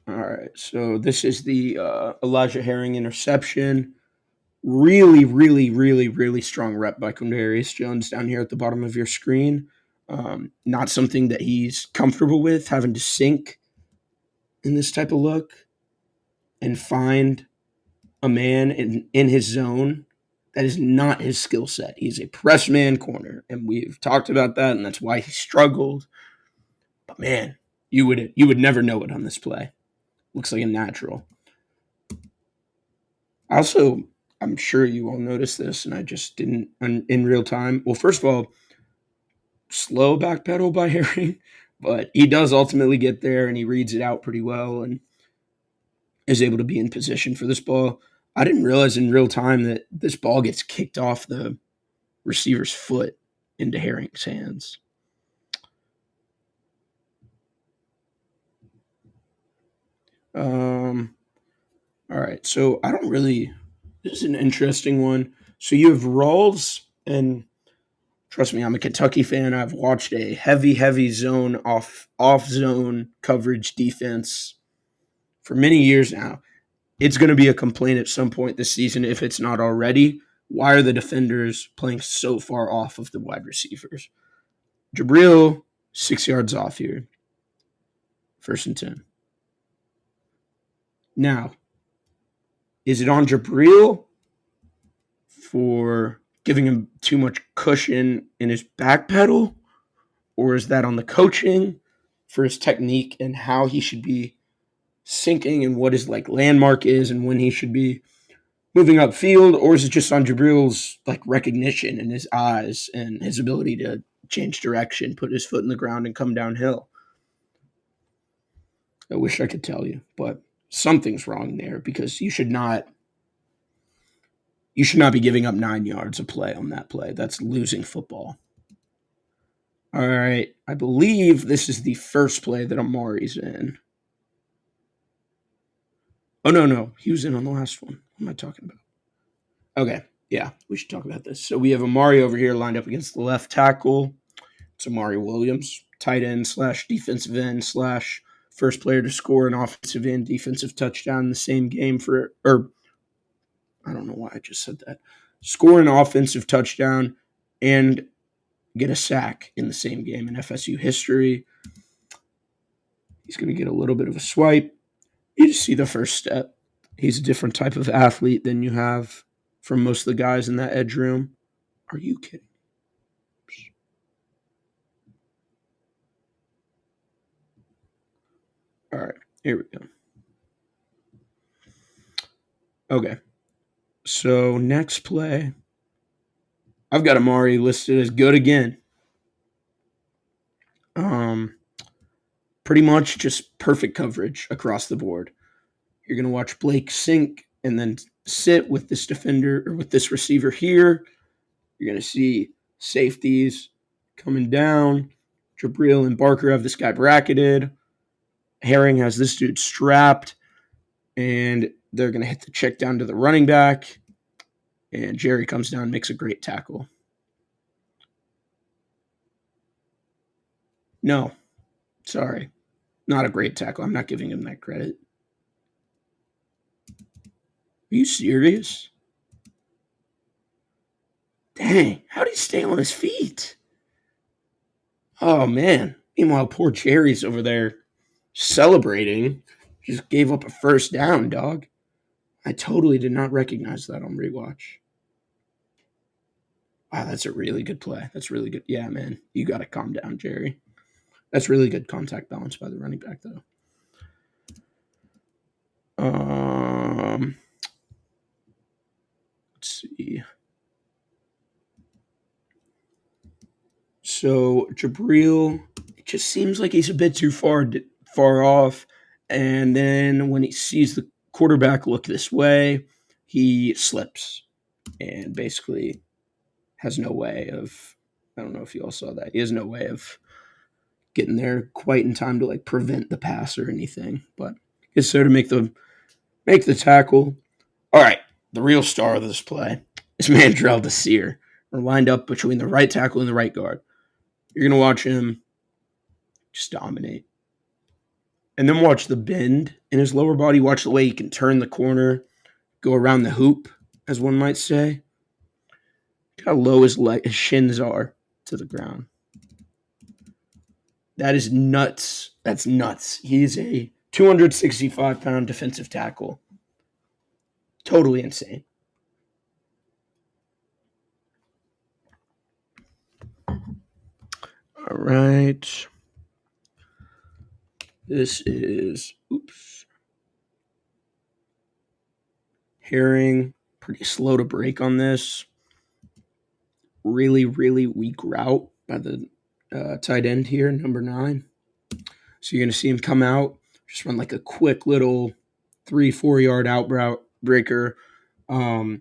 All right. So this is the Elijah Herring interception. Really, really, really, really strong rep by Quindarius Jones down here at the bottom of your screen. Not something that he's comfortable with, having to sink in this type of look and find a man in his zone That is not his skill set. He's a press man corner, and we've talked about that, and that's why he struggled. But man, you would never know it on this play. Looks like a natural. Also, I'm sure you all noticed this, and I just didn't in real time. Well, first of all, slow back pedal by Herring, but he does ultimately get there, and he reads it out pretty well, and is able to be in position for this ball. I didn't realize in real time that this ball gets kicked off the receiver's foot into Herring's hands. All right, so I don't really. This is an interesting one. So you have Rawls, and trust me, I'm a Kentucky fan. I've watched a heavy zone off zone coverage defense for many years now. It's going to be a complaint at some point this season if it's not already. Why are the defenders playing so far off of the wide receivers? Jabril, 6 yards off here. 1st and 10. Now, is it on Jabril for giving him too much cushion in his back pedal? Or is that on the coaching for his technique and how he should be sinking and what his like landmark is and when he should be moving upfield? Or is it just on Jabril's like recognition and his eyes and his ability to change direction, put his foot in the ground and come downhill? I wish I could tell you, but something's wrong there because you should not be giving up 9 yards a play on that play. That's losing football. All right, I believe this is the first play that Amari's in. Oh, no, he was in on the last one. What am I talking about? Okay, yeah, we should talk about this. So we have Amari over here lined up against the left tackle. It's Amari Williams, tight end / defensive end / first player to score an offensive and defensive touchdown in the same game I don't know why I just said that. Score an offensive touchdown and get a sack in the same game in FSU history. He's going to get a little bit of a swipe. You just see the first step. He's a different type of athlete than you have from most of the guys in that edge room. Are you kidding? All right, here we go. Okay, so next play, I've got Amari listed as good again. Pretty much just perfect coverage across the board. You're going to watch Blake sink and then sit with this defender or with this receiver here. You're going to see safeties coming down. Jabril and Barker have this guy bracketed. Herring has this dude strapped. And they're going to hit the check down to the running back. And Jerry comes down and makes a great tackle. No, sorry. Not a great tackle. I'm not giving him that credit. Are you serious? Dang, how did he stay on his feet? Oh, man. Meanwhile, poor Jerry's over there celebrating. Just gave up a first down, dog. I totally did not recognize that on rewatch. Wow, that's a really good play. That's really good. Yeah, man. You got to calm down, Jerry. That's really good contact balance by the running back, though. Let's see. So Jabril, it just seems like he's a bit too far off. And then when he sees the quarterback look this way, he slips and basically has no way of. I don't know if you all saw that. He has no way of getting there quite in time to like prevent the pass or anything. But it's there to make the tackle. All right, the real star of this play is Mandrell Desir. We're lined up between the right tackle and the right guard. You're going to watch him just dominate. And then watch the bend in his lower body. Watch the way he can turn the corner, go around the hoop, as one might say. Look how low his shins are to the ground. That is nuts. That's nuts. He's a 265-pound defensive tackle. Totally insane. All right. This is, Herring. Pretty slow to break on this. Really, really weak route by the tight end here, number 9. So you're going to see him come out, just run like a quick little 3-4 yard out route breaker. It's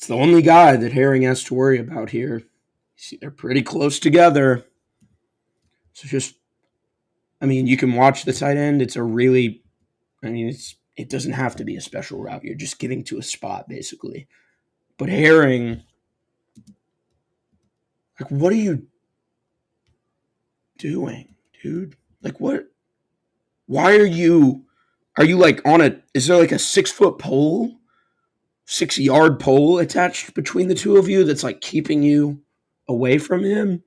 the only guy that Herring has to worry about here. See, they're pretty close together. So you can watch the tight end. It doesn't have to be a special route. You're just getting to a spot, basically. But Herring, like, what are you doing, dude? Like, what? Why are you like is there like a 6-foot pole, 6-yard pole attached between the two of you that's like keeping you away from him?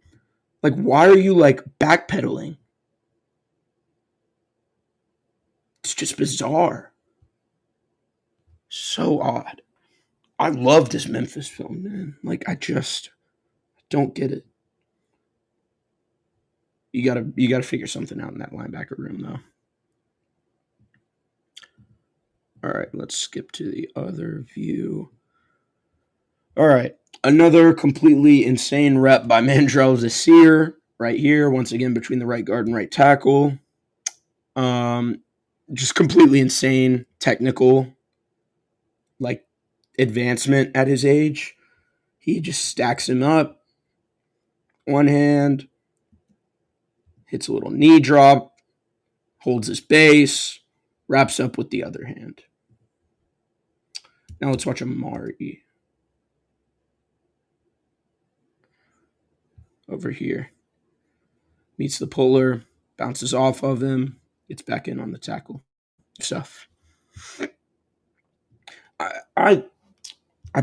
Like, why are you like backpedaling? It's just bizarre. So odd. I love this Memphis film, man. Like, I just don't get it. You gotta figure something out in that linebacker room, though. All right, let's skip to the other view. All right, another completely insane rep by Mandrell Zasir right here, once again between the right guard and right tackle. Just completely insane technical, like, advancement at his age. He just stacks him up. One hand, hits a little knee drop, holds his base, wraps up with the other hand. Now let's watch Amari over here. Meets the puller, bounces off of him, gets back in on the tackle. Stuff. I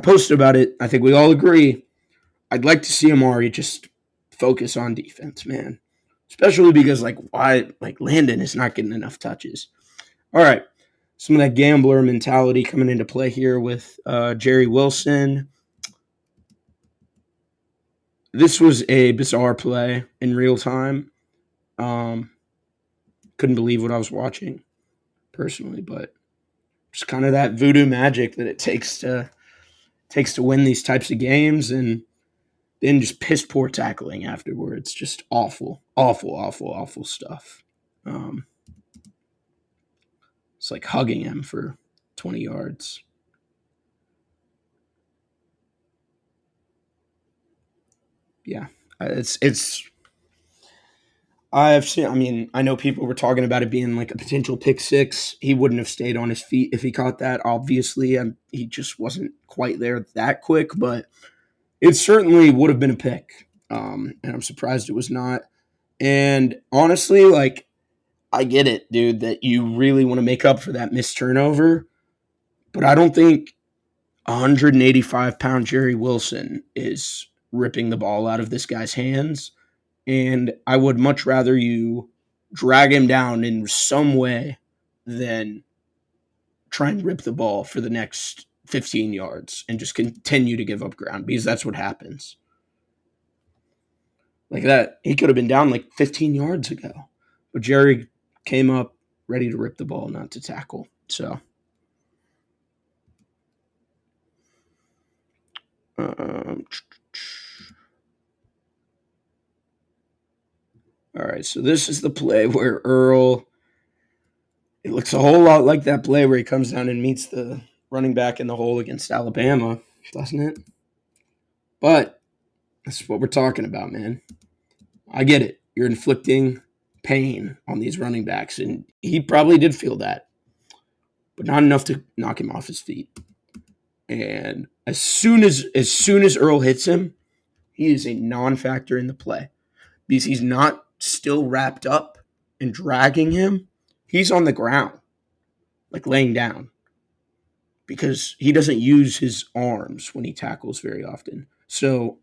posted about it. I think we all agree. I'd like to see Amari just focus on defense, man. Especially because Landon is not getting enough touches. All right. Some of that gambler mentality coming into play here with Jerry Wilson. This was a bizarre play in real time. Couldn't believe what I was watching personally, but just kind of that voodoo magic that it takes to win these types of games, and then just piss poor tackling afterwards. Just awful, awful, awful, awful stuff. It's like hugging him for 20 yards. Yeah, it's. I've seen. I know people were talking about it being like a potential pick six. He wouldn't have stayed on his feet if he caught that. Obviously, he just wasn't quite there that quick, but it certainly would have been a pick. And I'm surprised it was not. And honestly, like, I get it, dude, that you really want to make up for that missed turnover, but I don't think 185-pound Jerry Wilson is ripping the ball out of this guy's hands. And I would much rather you drag him down in some way than try and rip the ball for the next 15 yards and just continue to give up ground, because that's what happens. Like that, he could have been down like 15 yards ago. But Jerry came up ready to rip the ball, not to tackle. So, all right, so this is the play where Earl, it looks a whole lot like that play where he comes down and meets the running back in the hole against Alabama, doesn't it? But that's what we're talking about, man. I get it. You're inflicting pain on these running backs, and he probably did feel that, but not enough to knock him off his feet. And as soon as Earl hits him, he is a non-factor in the play, because he's not still wrapped up and dragging him. He's on the ground, like laying down, because he doesn't use his arms when he tackles very often. So,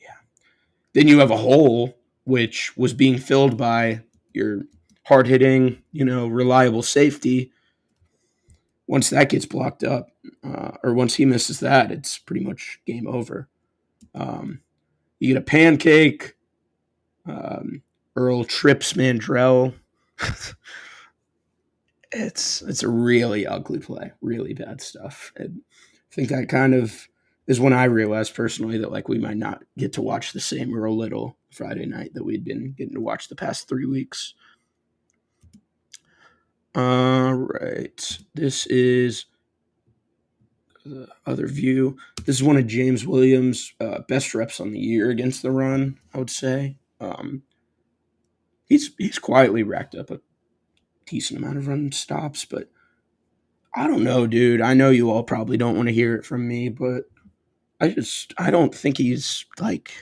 yeah. Then you have a hole, which was being filled by your hard-hitting, reliable safety. Once that gets blocked up, or once he misses that, it's pretty much game over. You get a pancake. Earl trips Mandrell. It's a really ugly play, really bad stuff. And I think that kind of is when I realized personally that like we might not get to watch the same Earl Little Friday night that we'd been getting to watch the past 3 weeks. All right, this is the other view. This is one of James Williams' best reps on the year against the run, I would say. He's quietly racked up a decent amount of run stops, but I don't know, dude. I know you all probably don't want to hear it from me, but I don't think he's like.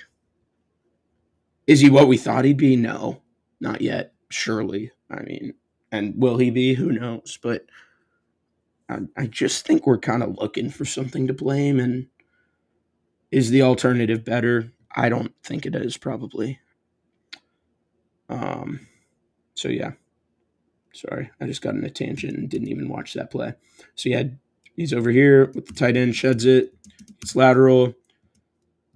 Is he what we thought he'd be? No, not yet. Surely, I mean, and will he be? Who knows? But I just think we're kind of looking for something to blame. And is the alternative better? I don't think it is. Probably. Um. So yeah. Sorry, I just got in a tangent and didn't even watch that play. So yeah, he's over here with the tight end, sheds it. It's lateral.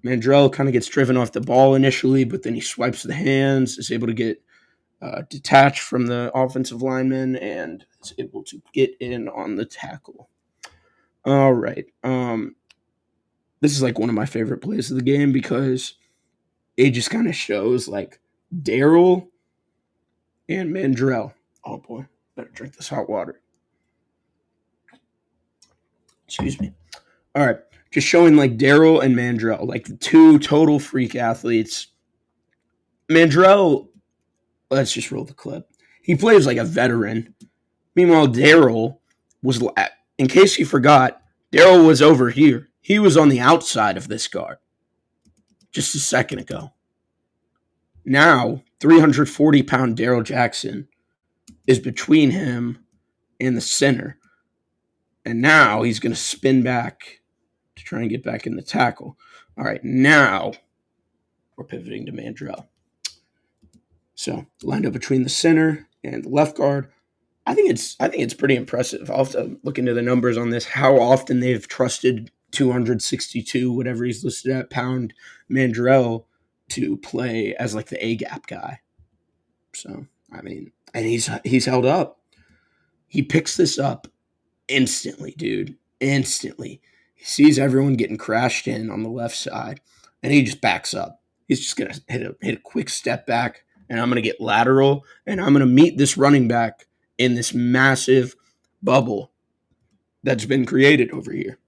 Mandrell kind of gets driven off the ball initially, but then he swipes the hands, is able to get detached from the offensive lineman, and is able to get in on the tackle. All right. This is like one of my favorite plays of the game because it just kind of shows like Daryl and Mandrell. Oh boy, better drink this hot water. Excuse me. All right. Just showing like Daryl and Mandrell, like the two total freak athletes. Mandrell, let's just roll the clip. He plays like a veteran. Meanwhile, Daryl was, in case you forgot, Daryl was over here. He was on the outside of this guard just a second ago. Now, 340-pound Daryl Jackson is between him and the center. And now he's going to spin back to try and get back in the tackle. All right, now we're pivoting to Mandrell. So lined up between the center and the left guard. I think it's pretty impressive. I'll have to look into the numbers on this, how often they've trusted 262, whatever he's listed at, pound Mandrell to play as like the A-gap guy. So, I mean, and he's held up. He picks this up instantly, dude. Instantly. He sees everyone getting crashed in on the left side, and he just backs up. He's just going to hit a quick step back, and I'm going to get lateral, and I'm going to meet this running back in this massive bubble that's been created over here.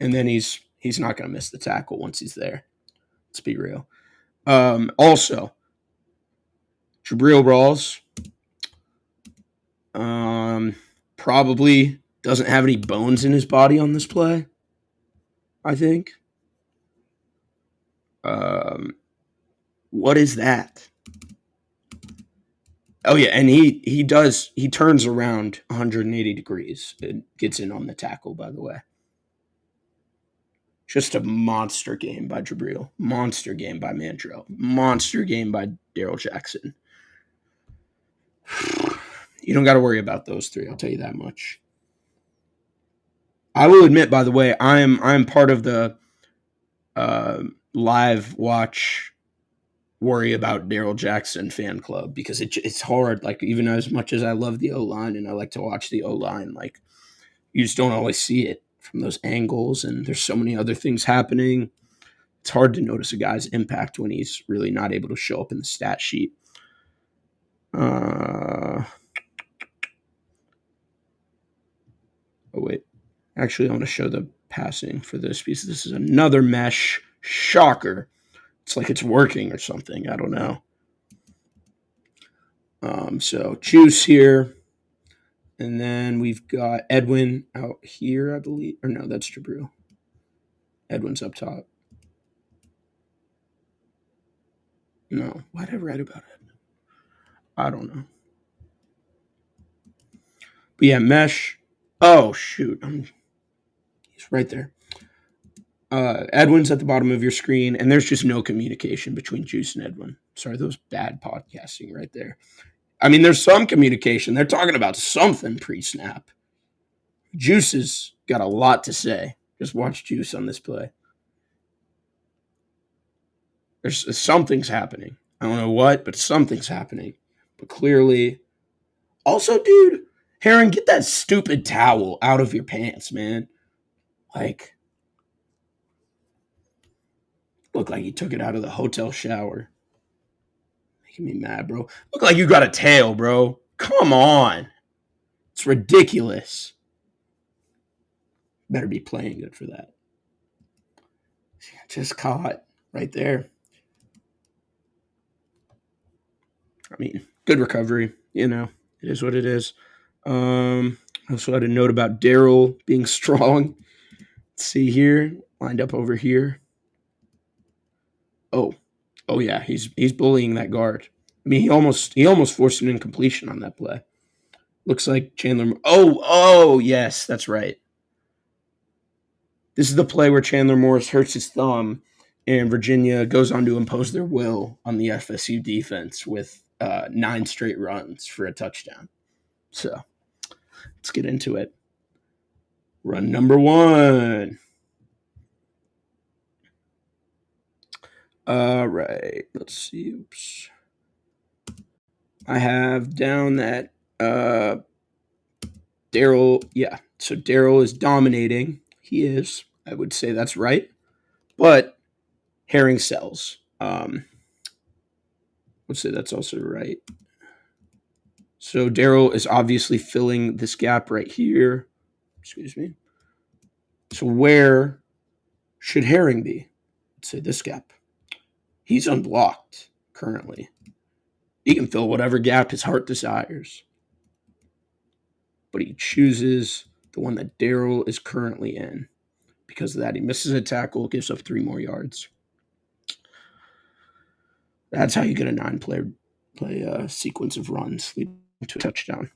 And then he's not going to miss the tackle once he's there. Let's be real. Also, Jabril Rawls probably doesn't have any bones in his body on this play, I think. What is that? Oh yeah, and he turns around 180 degrees and gets in on the tackle, by the way. Just a monster game by Jabril. Monster game by Mandrell. Monster game by Daryl Jackson. You don't got to worry about those three, I'll tell you that much. I will admit, by the way, I'm part of the live watch worry about Daryl Jackson fan club because it's hard. Like, even as much as I love the O-line and I like to watch the O-line, like, you just don't always see it from those angles, and there's so many other things happening. It's hard to notice a guy's impact when he's really not able to show up in the stat sheet. Oh, wait. Actually, I want to show the passing for this because this is another mesh. Shocker. It's like it's working or something. I don't know. So Juice here. And then we've got Edwin out here, I believe. Or no, that's Jabril. Edwin's up top. No, why did I write about it? I don't know. But yeah, mesh. Oh, shoot. He's right there. Edwin's at the bottom of your screen, and there's just no communication between Juice and Edwin. Sorry, that was bad podcasting right there. I mean, there's some communication. They're talking about something pre-snap. Juice has got a lot to say. Just watch Juice on this play. There's something's happening. I don't know what, but something's happening. But clearly, also, dude, Heron, get that stupid towel out of your pants, man. Like, look like you took it out of the hotel shower. Making me mad, bro. Look like you got a tail, bro. Come on. It's ridiculous. Better be playing good for that. Just caught right there. I mean, good recovery. You know, it is what it is. I also had a note about Daryl being strong. Let's see here, lined up over here. Oh, yeah, he's bullying that guard. I mean, he almost forced an incompletion on that play. Looks like Chandler. Oh, yes, that's right. This is the play where Chandler Morris hurts his thumb, and Virginia goes on to impose their will on the FSU defense with 9 straight runs for a touchdown. So let's get into it. Run number 1. All right, let's see. Oops. I have down that Daryl. Yeah, so Daryl is dominating. He is. I would say that's right. But Herring sells. Let's say that's also right. So Daryl is obviously filling this gap right here. Excuse me. So where should Herring be? Let's say this gap. He's unblocked currently. He can fill whatever gap his heart desires. But he chooses the one that Daryl is currently in. Because of that, he misses a tackle, gives up 3 more yards. That's how you get a 9-play sequence of runs leading to a touchdown.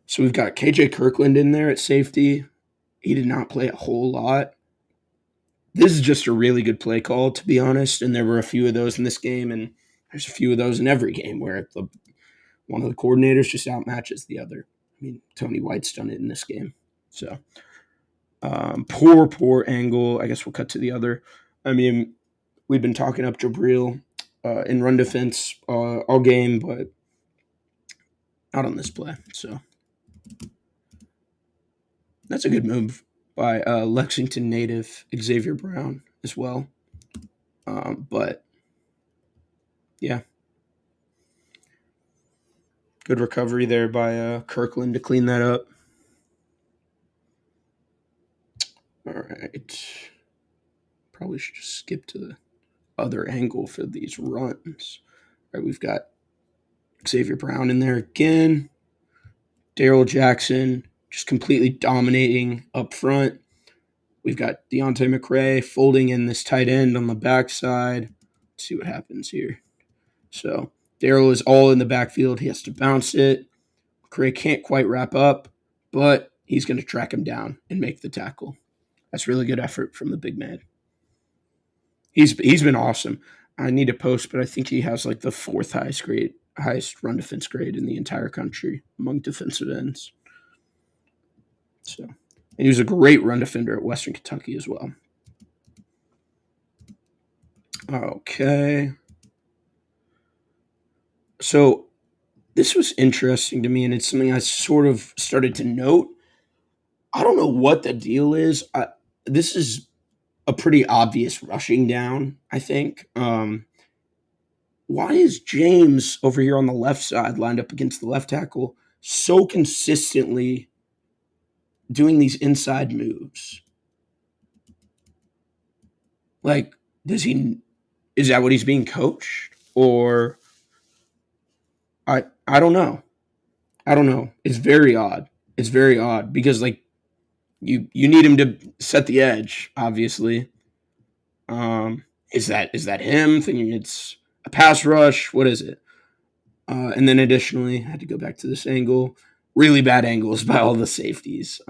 So we've got KJ Kirkland in there at safety. He did not play a whole lot. This is just a really good play call, to be honest. And there were a few of those in this game, and there's a few of those in every game where one of the coordinators just outmatches the other. I mean, Tony White's done it in this game. So poor angle. I guess we'll cut to the other. I mean, we've been talking up Jabril in run defense all game, but not on this play. So that's a good move by Lexington native Xavier Brown as well. But yeah, good recovery there by Kirkland to clean that up. All right. Probably should just skip to the other angle for these runs. All right, we've got Xavier Brown in there again. Daryl Jackson just completely dominating up front. We've got Deontay McRae folding in this tight end on the backside. Let's see what happens here. So Daryl is all in the backfield. He has to bounce it. McRae can't quite wrap up, but he's going to track him down and make the tackle. That's really good effort from the big man. He's been awesome. I need to post, but I think he has like the 4th highest run defense grade in the entire country among defensive ends. So, and he was a great run defender at Western Kentucky as well. Okay. So this was interesting to me, and it's something I sort of started to note. I don't know what the deal is. This is a pretty obvious rushing down, I think. Why is James over here on the left side, lined up against the left tackle, so consistently doing these inside moves? Like, is that what he's being coached? Or I don't know. I don't know. It's very odd. It's very odd because like you need him to set the edge, obviously. Is that him thinking it's a pass rush? What is it? And then additionally, I had to go back to this angle. Really bad angles by all the safeties.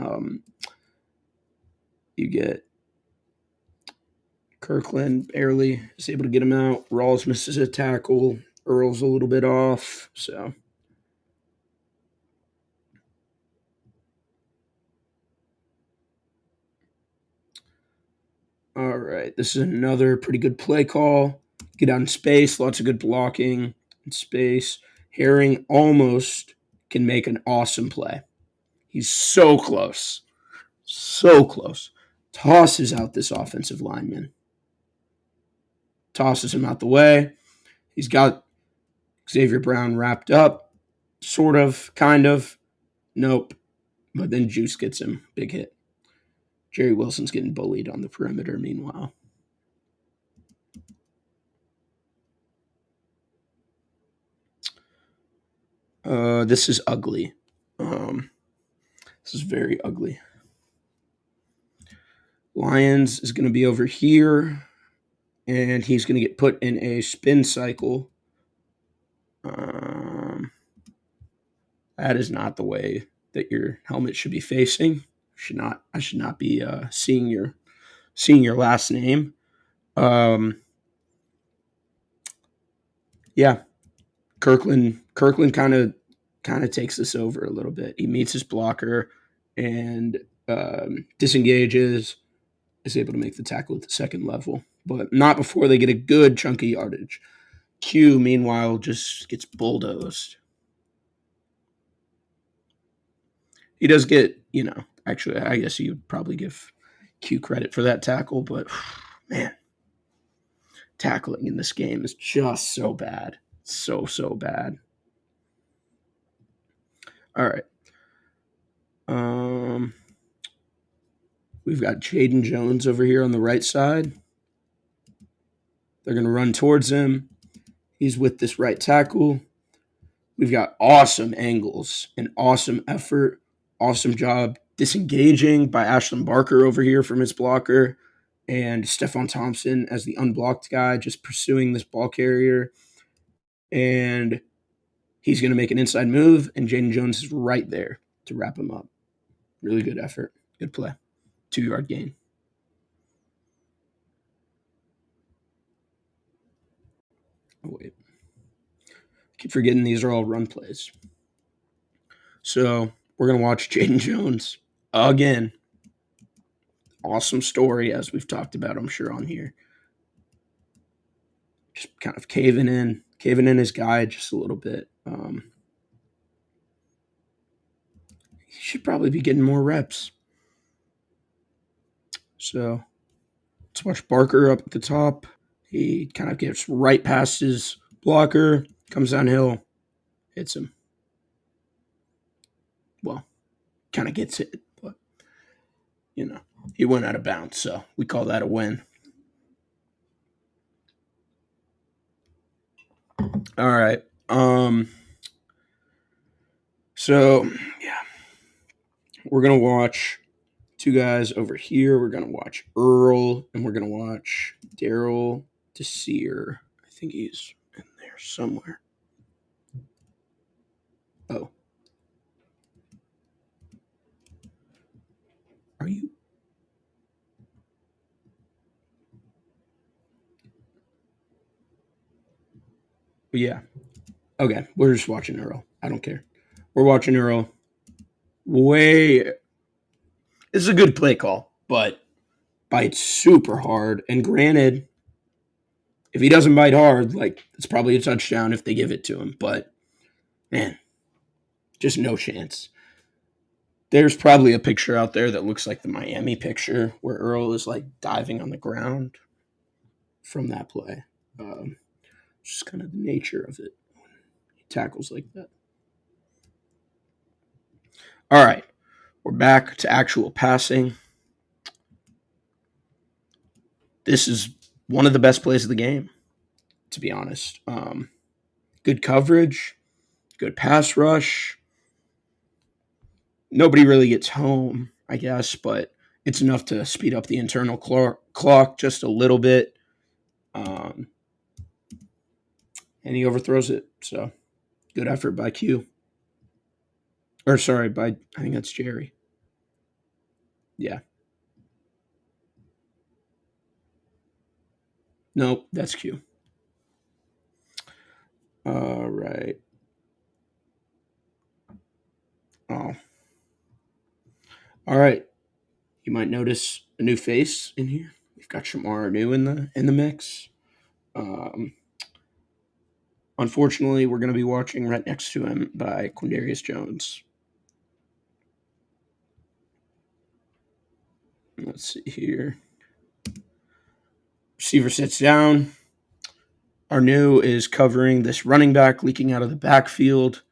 You get Kirkland barely is able to get him out. Rawls misses a tackle. Earl's a little bit off. So All right, this is another pretty good play call. Get out in space, lots of good blocking in space. Herring almost can make an awesome play. He's so close. So close. Tosses out this offensive lineman. Tosses him out the way. He's got Xavier Brown wrapped up. Sort of, kind of. Nope. But then Juice gets him. Big hit. Jerry Wilson's getting bullied on the perimeter meanwhile. This is ugly. This is very ugly. Lions is going to be over here, and he's going to get put in a spin cycle. That is not the way that your helmet should be facing. I should not be seeing your last name. Yeah, Kirkland kind of takes this over a little bit. He meets his blocker and disengages, is able to make the tackle at the second level, but not before they get a good chunk of yardage. Q, meanwhile, just gets bulldozed. He does get, actually, I guess you'd probably give Q credit for that tackle, but man, tackling in this game is just so bad. So bad. All right. We've got Jaden Jones over here on the right side. They're going to run towards him. He's with this right tackle. We've got awesome angles and awesome effort. Awesome job disengaging by Ashlyn Barker over here from his blocker. And Stephon Thompson as the unblocked guy just pursuing this ball carrier. And he's going to make an inside move, and Jaden Jones is right there to wrap him up. Really good effort. Good play. 2-yard gain. Oh, wait. Keep forgetting these are all run plays. So we're going to watch Jaden Jones again. Awesome story, as we've talked about, I'm sure, on here. Just kind of caving in his guy just a little bit. He should probably be getting more reps. So let's watch Barker up at the top. He kind of gets right past his blocker, comes downhill, hits him. Well, kind of gets hit, but, he went out of bounds, so we call that a win. All right. So, yeah. We're going to watch two guys over here. We're going to watch Earl, and we're going to watch Daryl Desir. I think he's in there somewhere. Oh. Are you? Yeah. Okay. We're just watching Earl. I don't care. We're watching Earl. This is a good play call, but bites super hard. And granted, if he doesn't bite hard, it's probably a touchdown if they give it to him. But, man, just no chance. There's probably a picture out there that looks like the Miami picture where Earl is diving on the ground from that play. Just kind of the nature of it. He tackles like that. All right. We're back to actual passing. This is one of the best plays of the game, to be honest. Good coverage, good pass rush. Nobody really gets home, I guess, but it's enough to speed up the internal clock just a little bit. And he overthrows it. So good effort by Q. I think that's Jerry. Yeah. Nope, that's Q. All right. Oh. All right. You might notice a new face in here. We've got Shamar New in the mix. Unfortunately, we're going to be watching right next to him by Quindarius Jones. Let's see here. Receiver sits down. Arnu is covering this running back leaking out of the backfield.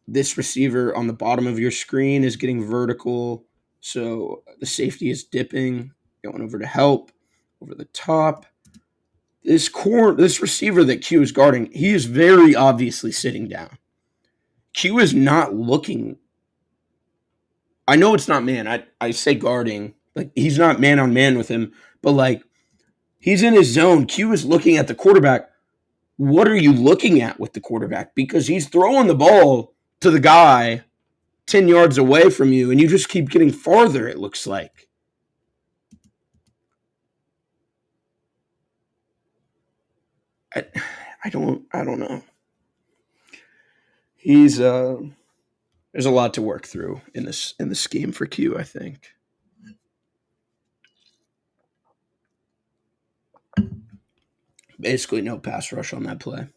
This receiver on the bottom of your screen is getting vertical, so the safety is dipping, going over to help, over the top. This receiver that Q is guarding, he is very obviously sitting down. Q is not looking. I know it's not man. I say guarding. Like, he's not man on man with him, but like, he's in his zone. Q is looking at the quarterback. What are you looking at with the quarterback? Because he's throwing the ball to the guy 10 yards away from you, and you just keep getting farther, it looks like. I don't know. He's there's a lot to work through in this scheme for Q, I think. Basically no pass rush on that play.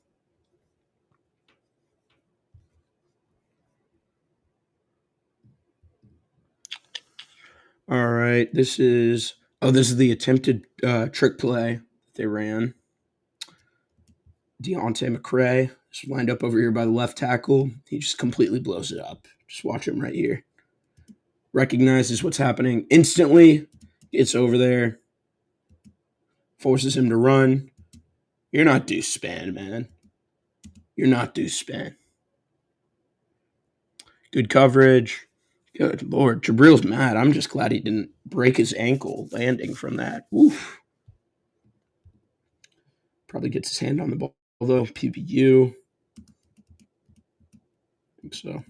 All right, this is the attempted trick play they ran. Deontay McCray is lined up over here by the left tackle. He just completely blows it up. Just watch him right here. Recognizes what's happening instantly, gets over there, forces him to run. You're not Deuce Span, man. You're not Deuce Span. Good coverage. Good Lord. Jabril's mad. I'm just glad he didn't break his ankle landing from that. Oof. Probably gets his hand on the ball, though. PBU. I think so.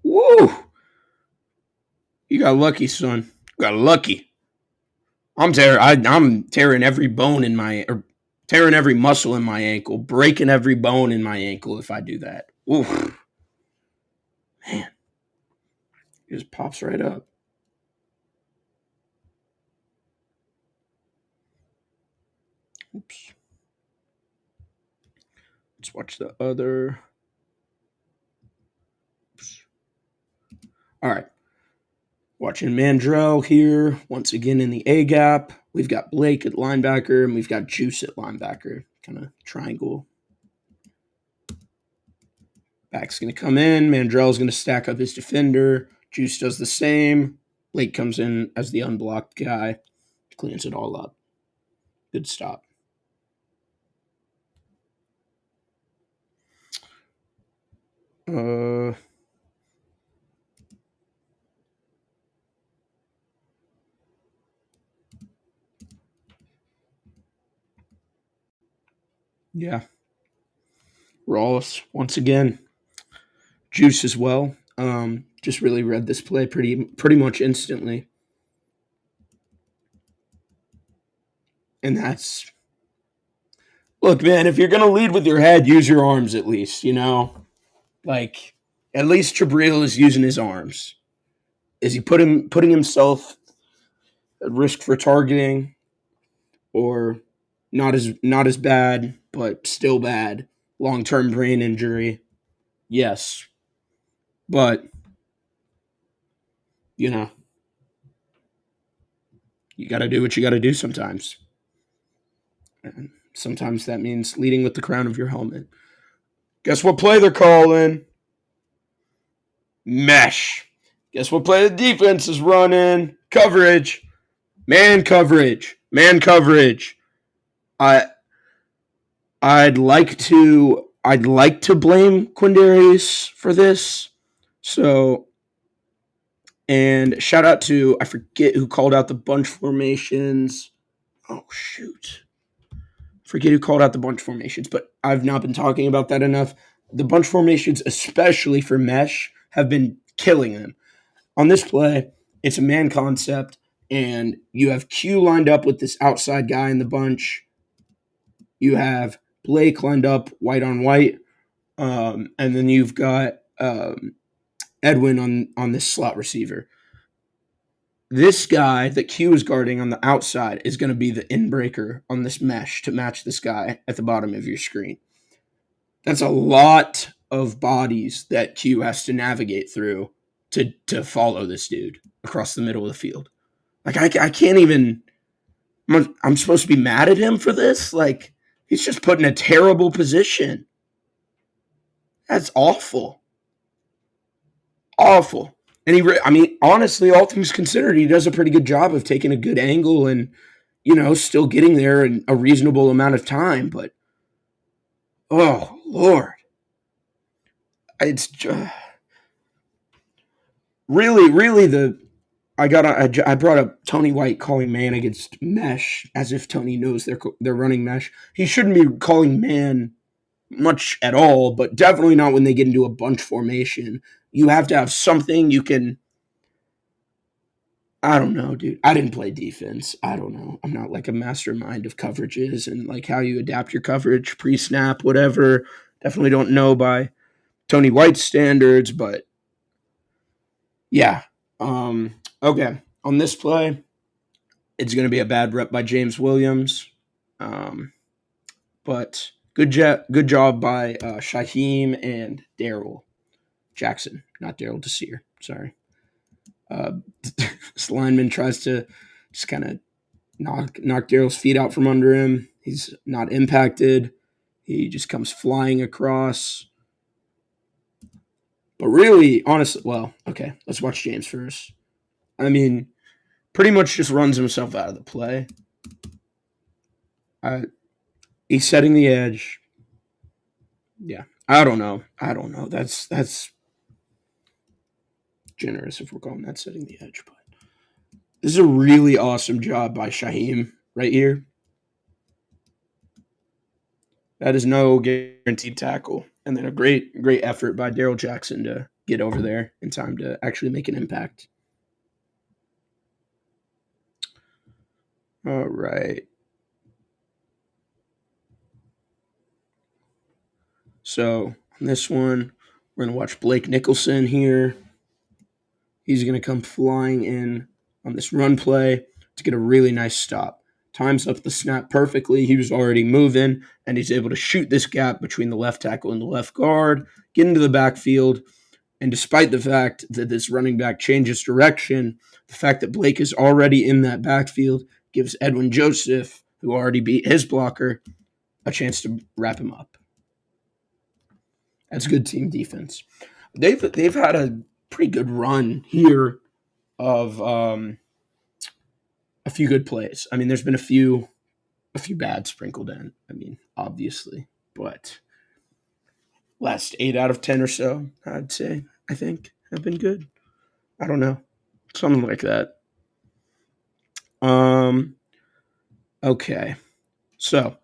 Woo! You got lucky, son. You got lucky. I'm tearing every bone in or tearing every muscle in my ankle, breaking every bone in my ankle if I do that. Oof. Man. It just pops right up. Oops. Let's watch the other. Oops. All right. Watching Mandrell here, once again in the A gap. We've got Blake at linebacker, and we've got Juice at linebacker. Kind of triangle. Back's going to come in. Mandrell's going to stack up his defender. Juice does the same. Blake comes in as the unblocked guy. Cleans it all up. Good stop. Yeah. Rawls, once again. Juice as well. Just really read this play pretty much instantly. And that's... Look, man, if you're going to lead with your head, use your arms at least, you know? Like, at least Jabril is using his arms. Is he putting himself at risk for targeting, or not as bad, but still bad, long-term brain injury? Yes. But, you know, you got to do what you got to do sometimes. And sometimes that means leading with the crown of your helmet. Guess what play they're calling? Mesh. Guess what play the defense is running? Coverage. Man coverage. Man coverage. I'd like to blame Quindarius for this. So, and shout out to, I forget who called out the bunch formations. Oh shoot. Forget who called out the bunch formations, but I've not been talking about that enough. The bunch formations, especially for mesh, have been killing them. On this play, it's a man concept, and you have Q lined up with this outside guy in the bunch. You have Blake lined up white on white, and then you've got Edwin on this slot receiver. this guy that Q is guarding on the outside is going to be the inbreaker on this mesh to match this guy at the bottom of your screen. That's a lot of bodies that Q has to navigate through to follow this dude across the middle of the field. Like I can't even. I'm supposed to be mad at him for this. Like he's just put in a terrible position. That's awful, awful. And I mean, honestly, all things considered, he does a pretty good job of taking a good angle and still getting there in a reasonable amount of time. But oh Lord, it's really the I brought up Tony White calling man against mesh as if Tony knows they're running mesh. He shouldn't be calling man much at all, but definitely not when they get into a bunch formation. You have to have something you can. I don't know, dude. I didn't play defense. I don't know. I'm not like a mastermind of coverages and like how you adapt your coverage pre-snap, whatever. Definitely don't know by Tony White's standards, but yeah. Okay. On this play, it's going to be a bad rep by James Williams. But good job by Shaheem and Daryl Jackson, not Daryl Desir. Sorry. This lineman tries to just kind of knock Daryl's feet out from under him. He's not impacted. He just comes flying across. But really, honestly, well, okay, let's watch James first. I mean, pretty much just runs himself out of the play. He's setting the edge. Yeah, I don't know. That's generous if we're calling that setting the edge. But this is a really awesome job by Shaheem right here. That is no guaranteed tackle. And then a great effort by Daryl Jackson to get over there in time to actually make an impact. All right. So on this one, we're going to watch Blake Nicholson here. He's going to come flying in on this run play to get a really nice stop. Times up the snap perfectly. He was already moving, and he's able to shoot this gap between the left tackle and the left guard, get into the backfield. And despite the fact that this running back changes direction, the fact that Blake is already in that backfield gives Edwin Joseph, who already beat his blocker, a chance to wrap him up. That's good team defense. They've had a pretty good run here of a few good plays. I mean, there's been a few bad sprinkled in. I mean, obviously, but last 8 out of 10 or so, I'd say, I think, have been good. I don't know, something like that. Okay, so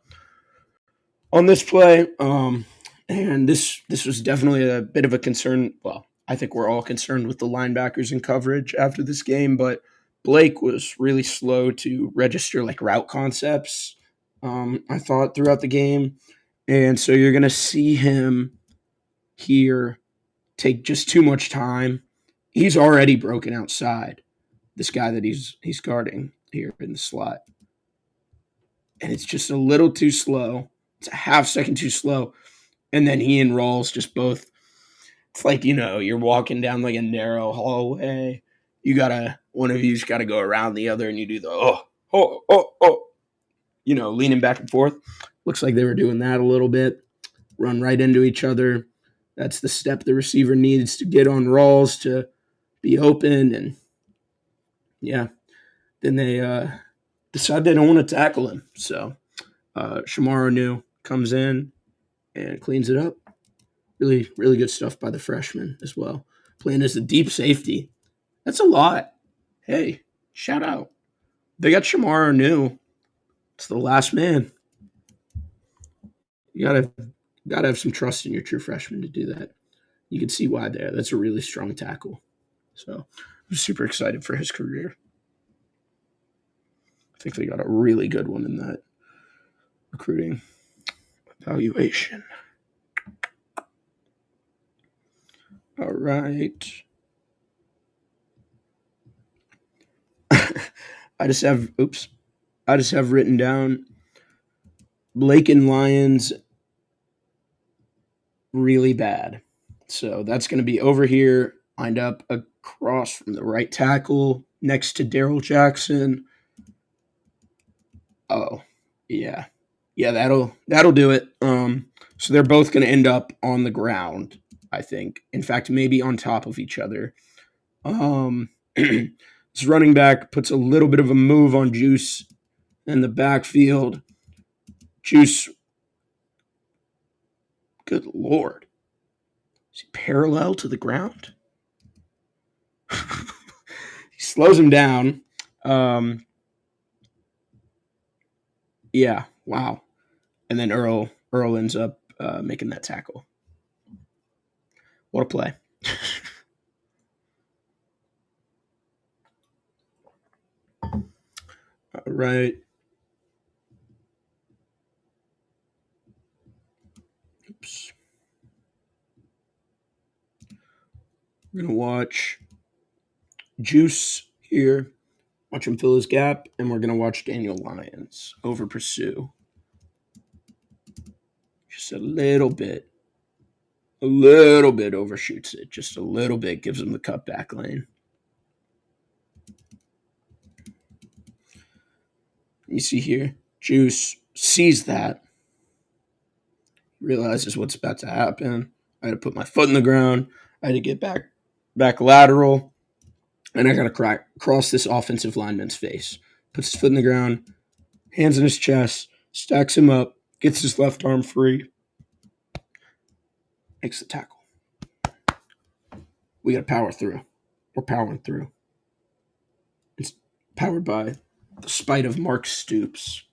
on this play, and this was definitely a bit of a concern. Well, I think we're all concerned with the linebackers in coverage after this game, but Blake was really slow to register like route concepts. I thought throughout the game, and so you're gonna see him here take just too much time. He's already broken outside. This guy that he's guarding here in the slot, and it's just a little too slow. It's a half second too slow, and then he and Rawls just both. It's like you're walking down like a narrow hallway. One of you's got to go around the other, and you do the leaning back and forth. Looks like they were doing that a little bit. Run right into each other. That's the step the receiver needs to get on Rawls to be open, and yeah, then they decide they don't want to tackle him. So Shamar Anu comes in and cleans it up. Really, really good stuff by the freshman as well. Playing as a deep safety. That's a lot. Hey, shout out. They got Shamar Anu. It's the last man. You gotta have some trust in your true freshman to do that. You can see why there. That's a really strong tackle. So I'm super excited for his career. I think they got a really good one in that recruiting evaluation. All right. I just have written down Blake and Lions really bad. So that's going to be over here, lined up across from the right tackle next to Daryl Jackson. Oh, yeah. Yeah, that'll do it. So they're both going to end up on the ground, I think. In fact, maybe on top of each other. This running back puts a little bit of a move on Juice in the backfield. Juice, good lord. Is he parallel to the ground? He slows him down. Yeah, wow. And then Earl ends up making that tackle. What a play. All right. Oops. We're going to watch Juice here. Watch him fill his gap. And we're going to watch Daniel Lyons over pursue. Just a little bit overshoots it. Just a little bit. Gives him the cutback lane. You see here, Juice sees that. Realizes what's about to happen. I had to put my foot in the ground. I had to get back lateral. And I got to cross this offensive lineman's face. Puts his foot in the ground, hands in his chest, stacks him up, gets his left arm free, makes the tackle. We got to power through. We're powering through. It's powered by the spite of Mark Stoops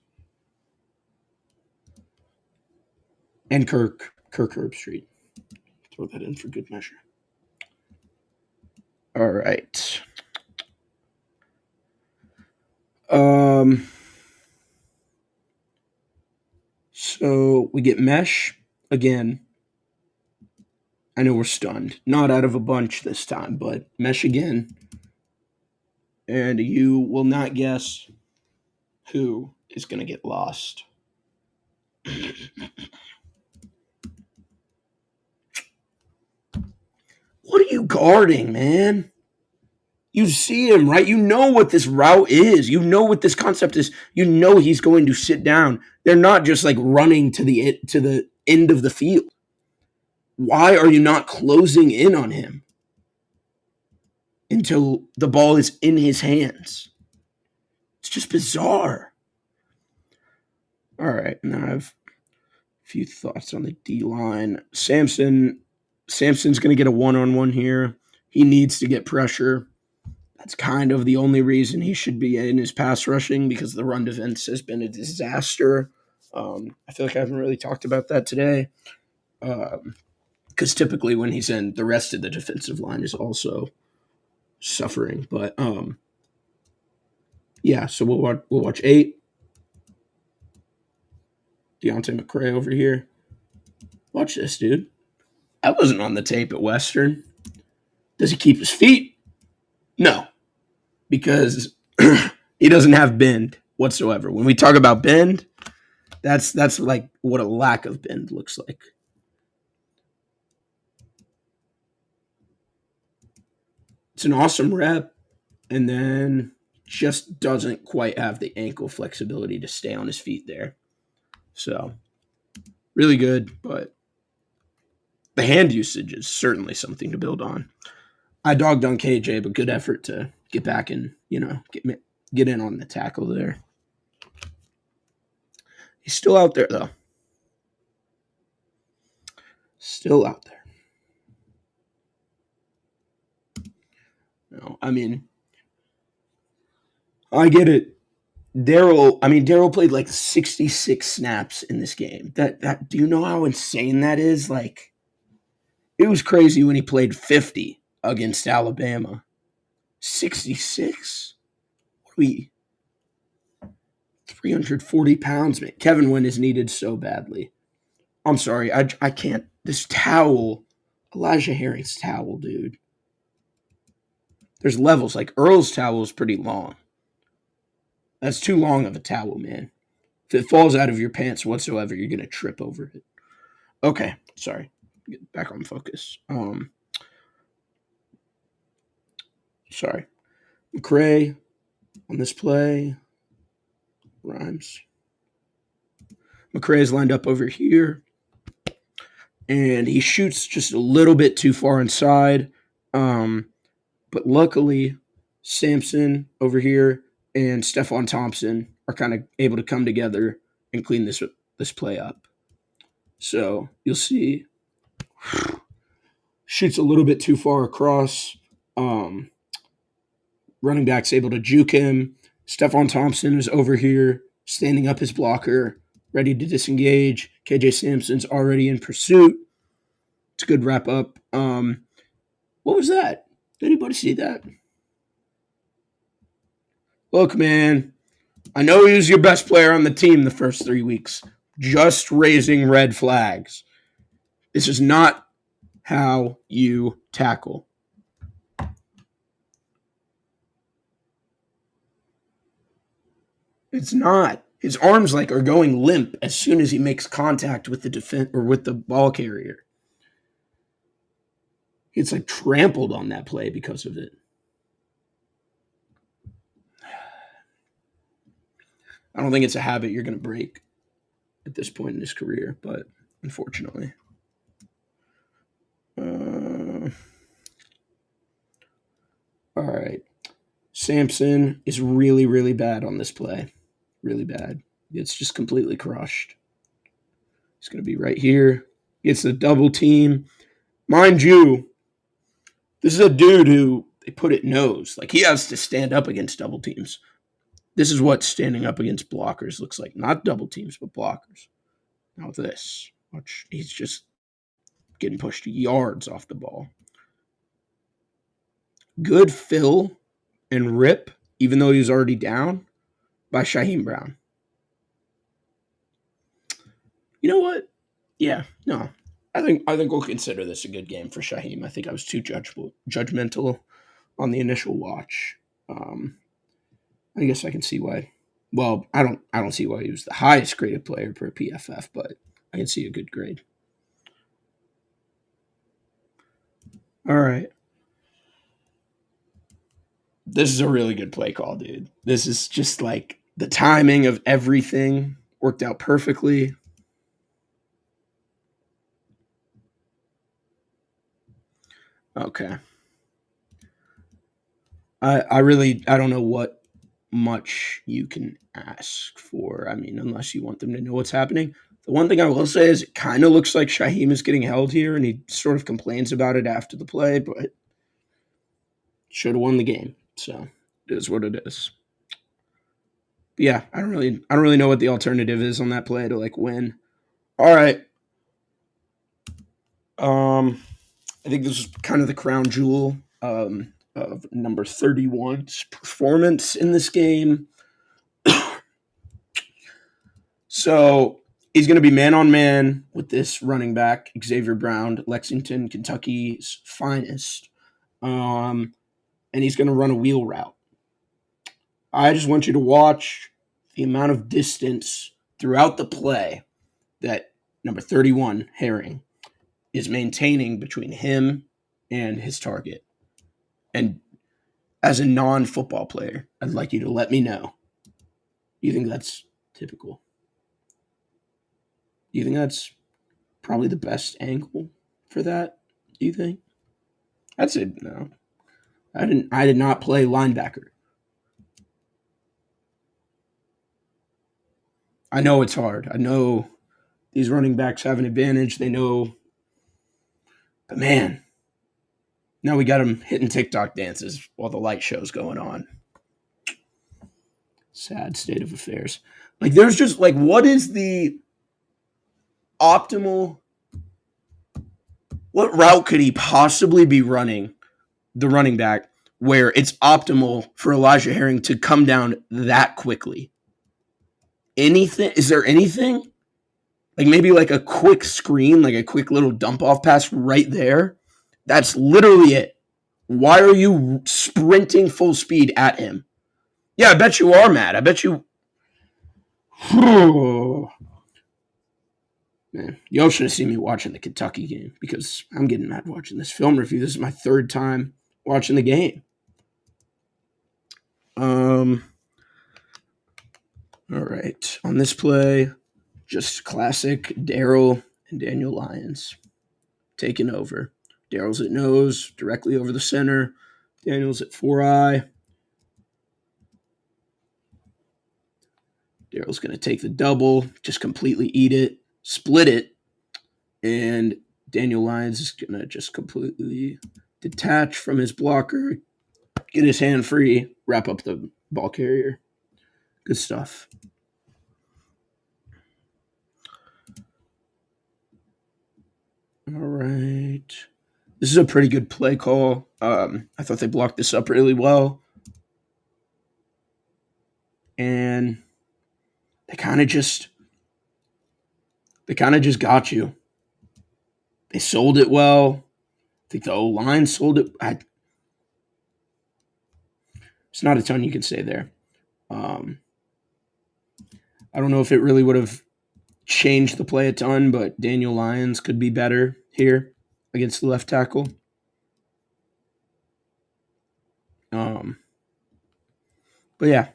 and Kirk Herbstreit. Throw that in for good measure. All right. So we get mesh again. I know we're stunned. Not out of a bunch this time, but mesh again. And you will not guess who is going to get lost. What are you guarding, man? You see him, right? You know what this route is. You know what this concept is. You know he's going to sit down. They're not just like running to the end of the field. Why are you not closing in on him until the ball is in his hands? It's just bizarre. All right, now I have a few thoughts on the D-line. Samson's going to get a one-on-one here. He needs to get pressure. That's kind of the only reason he should be in his pass rushing, because the run defense has been a disaster. I feel like I haven't really talked about that today. Because typically when he's in, the rest of the defensive line is also suffering. But yeah, so we'll watch 8. Deontay McCray over here. Watch this, dude. I wasn't on the tape at Western. Does he keep his feet? No, because he doesn't have bend whatsoever. When we talk about bend, that's like what a lack of bend looks like. It's an awesome rep, and then just doesn't quite have the ankle flexibility to stay on his feet there. So, really good, but the hand usage is certainly something to build on. I dogged on KJ, but good effort to get back and, get in on the tackle there. He's still out there, though. Still out there. No, I mean, I get it. Daryl played like 66 snaps in this game. That do you know how insane that is? Like, it was crazy when he played 50 against Alabama. 66? What are we? 340 pounds, man. Kevin Wynn is needed so badly. I'm sorry, I can't. This towel, Elijah Herring's towel, dude. There's levels. Like, Earl's towel is pretty long. That's too long of a towel, man. If it falls out of your pants whatsoever, you're gonna trip over it. Okay, sorry. Get back on focus. Sorry. McCray on this play. Rhymes. McCray is lined up over here, and he shoots just a little bit too far inside. But luckily, Sampson over here and Stephon Thompson are kind of able to come together and clean this play up. So you'll see, shoots a little bit too far across. Running back's able to juke him. Stephon Thompson is over here, standing up his blocker, ready to disengage. KJ Sampson's already in pursuit. It's a good wrap up. What was that? Did anybody see that? Look, man, I know he was your best player on the team the first 3 weeks. Just raising red flags. This is not how you tackle. It's not. His arms are going limp as soon as he makes contact with the defense or with the ball carrier. It's trampled on that play because of it. I don't think it's a habit you're going to break at this point in his career, but unfortunately. All right. Sampson is really, really bad on this play. Really bad. It's just completely crushed. He's going to be right here. Gets the double team. Mind you, this is a dude who they put it nose. He has to stand up against double teams. This is what standing up against blockers looks like. Not double teams, but blockers. Now with this, watch, he's just getting pushed yards off the ball. Good fill and rip, even though he was already down, by Shaheem Brown. You know what? Yeah, no. I think we'll consider this a good game for Shaheem. I think I was too judgmental on the initial watch. I guess I can see why. Well, I don't see why he was the highest graded player per PFF, but I can see a good grade. All right. This is a really good play call, dude. This is just the timing of everything worked out perfectly. Okay. I don't know what much you can ask for. I mean, unless you want them to know what's happening. The one thing I will say is it kind of looks like Shaheem is getting held here, and he sort of complains about it after the play, but should have won the game. So it is what it is. But yeah, I don't really know what the alternative is on that play to win. All right. I think this is kind of the crown jewel of number 31's performance in this game. So he's going to be man-on-man with this running back, Xavier Brown, Lexington, Kentucky's finest. And he's going to run a wheel route. I just want you to watch the amount of distance throughout the play that number 31, Herring, is maintaining between him and his target. And as a non-football player, I'd like you to let me know. You think that's typical? You think that's probably the best angle for that? Do you think? I'd say no. I did not play linebacker. I know it's hard. I know these running backs have an advantage. They know. But man, now we got them hitting TikTok dances while the light show's going on. Sad state of affairs. There's just what is the optimal? What route could he possibly be running, the running back, where it's optimal for Elijah Herring to come down that quickly? Anything? Is there anything? Maybe a quick screen, a quick little dump off pass right there. That's literally it. Why are you sprinting full speed at him? Yeah, I bet you are mad. I bet you. Man, y'all should have seen me watching the Kentucky game because I'm getting mad watching this film review. This is my third time watching the game. All right. On this play, just classic Daryl and Daniel Lyons taking over. Daryl's at nose, directly over the center. Daniel's at 4-eye. Daryl's going to take the double, just completely eat it, split it, and Daniel Lyons is going to just completely detach from his blocker, get his hand free, wrap up the ball carrier. Good stuff. All right. This is a pretty good play call. I thought they blocked this up really well. And they kind of just got you. They sold it well. I think the O-line sold it. It's not a ton you can say there. I don't know if it really would have changed the play a ton, but Daniel Lyons could be better here against the left tackle. But yeah,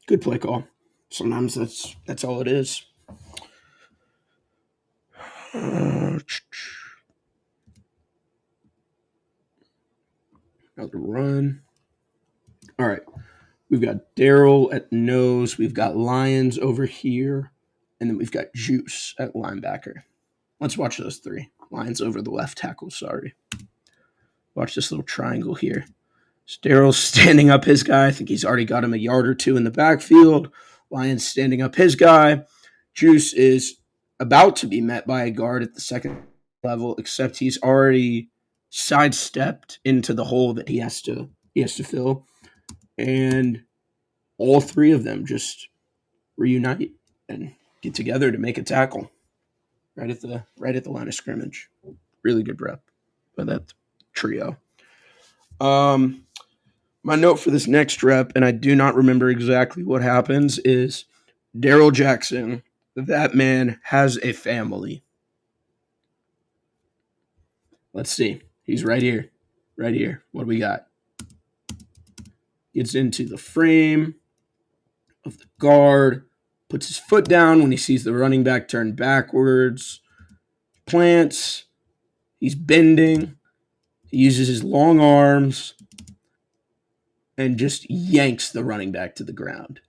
good play call. Sometimes that's all it is. Another run. All right. We've got Daryl at nose. We've got Lyons over here. And then we've got Juice at linebacker. Let's watch those three. Lyons over the left tackle, sorry. Watch this little triangle here. So Daryl's standing up his guy. I think he's already got him a yard or two in the backfield. Lyons standing up his guy. Juice is about to be met by a guard at the second level, except he's already sidestepped into the hole that he has to fill. And all three of them just reunite and get together to make a tackle right at the line of scrimmage. Really good rep by that trio. My note for this next rep, and I do not remember exactly what happens, is Daryl Jackson. That man has a family. Let's see. He's right here. Right here. What do we got? Gets into the frame of the guard, puts his foot down when he sees the running back turn backwards, plants, he's bending, he uses his long arms, and just yanks the running back to the ground.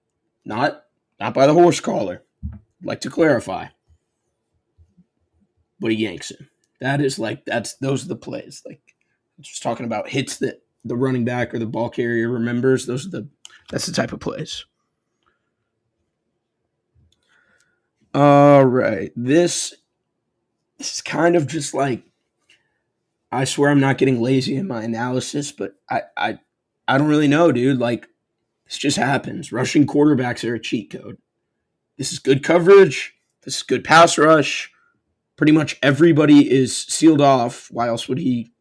Not by the horse collar. I'd like to clarify. But he yanks him. Those are the plays. Like just talking about hits that the running back or the ball carrier remembers. That's the type of plays. All right. This is kind of just like, I swear I'm not getting lazy in my analysis, but I don't really know, dude. Like, this just happens. Rushing quarterbacks are a cheat code. This is good coverage. This is good pass rush. Pretty much everybody is sealed off. Why else would he,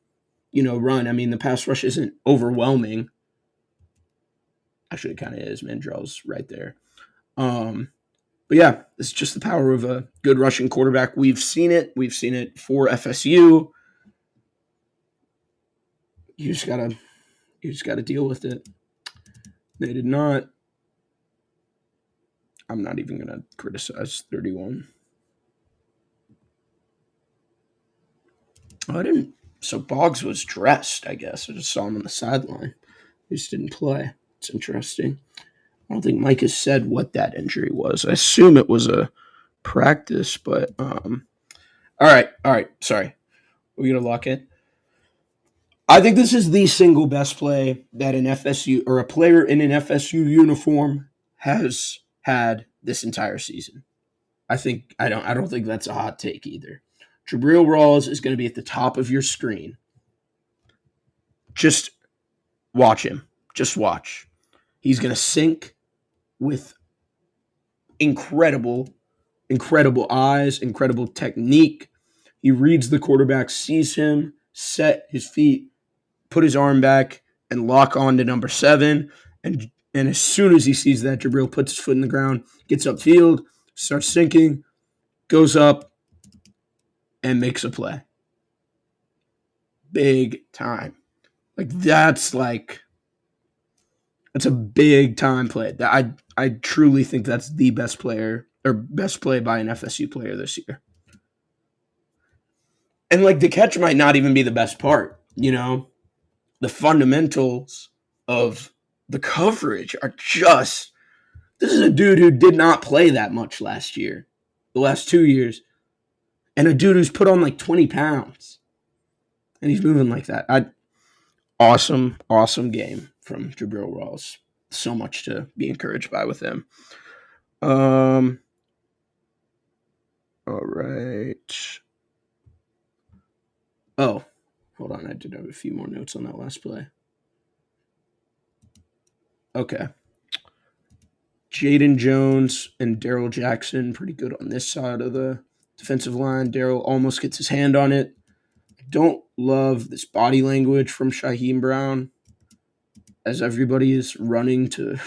run? I mean, the pass rush isn't overwhelming. Actually, it kind of is. Mandrell's right there. But yeah, it's just the power of a good rushing quarterback. We've seen it. We've seen it for FSU. You just gotta deal with it. They did not. I'm not even gonna criticize 31. Oh, I didn't. So Boggs was dressed, I guess. I just saw him on the sideline. He just didn't play. It's interesting. I don't think Mike has said what that injury was. I assume it was a practice, but all right. Sorry. We're gonna lock in. I think this is the single best play that an FSU or a player in an FSU uniform has had this entire season. I don't think that's a hot take either. Jabril Rawls is going to be at the top of your screen. Just watch him. Just watch. He's going to sink with incredible eyes, incredible technique. He reads the quarterback, sees him, set his feet, put his arm back, and lock on to number 7. And And as soon as he sees that, Jabril puts his foot in the ground, gets upfield, starts sinking, goes up, and makes a play. Big time. That's a big time play. I truly think that's the best player or best play by an FSU player this year. And the catch might not even be the best part, the fundamentals of the coverage are just. This is a dude who did not play that much last year, the last 2 years, and a dude who's put on 20 pounds, and he's moving like that. Awesome game from Jabril Rawls. So much to be encouraged by with him. All right. Oh, hold on. I did have a few more notes on that last play. Okay. Jaden Jones and Daryl Jackson, pretty good on this side of the defensive line. Daryl almost gets his hand on it. I don't love this body language from Shaheem Brown as everybody is running to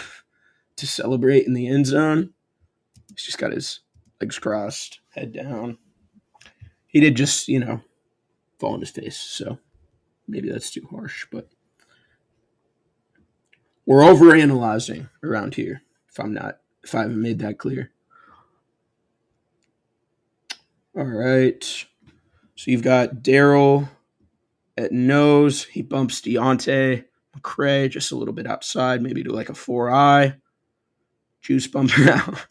celebrate in the end zone. He's just got his legs crossed, head down. He did just, fall on his face, so maybe that's too harsh, but we're overanalyzing around here if I haven't made that clear. All right. So you've got Daryl at nose. He bumps Deontay McCray just a little bit outside, maybe to a 4-eye. Juice bumper out.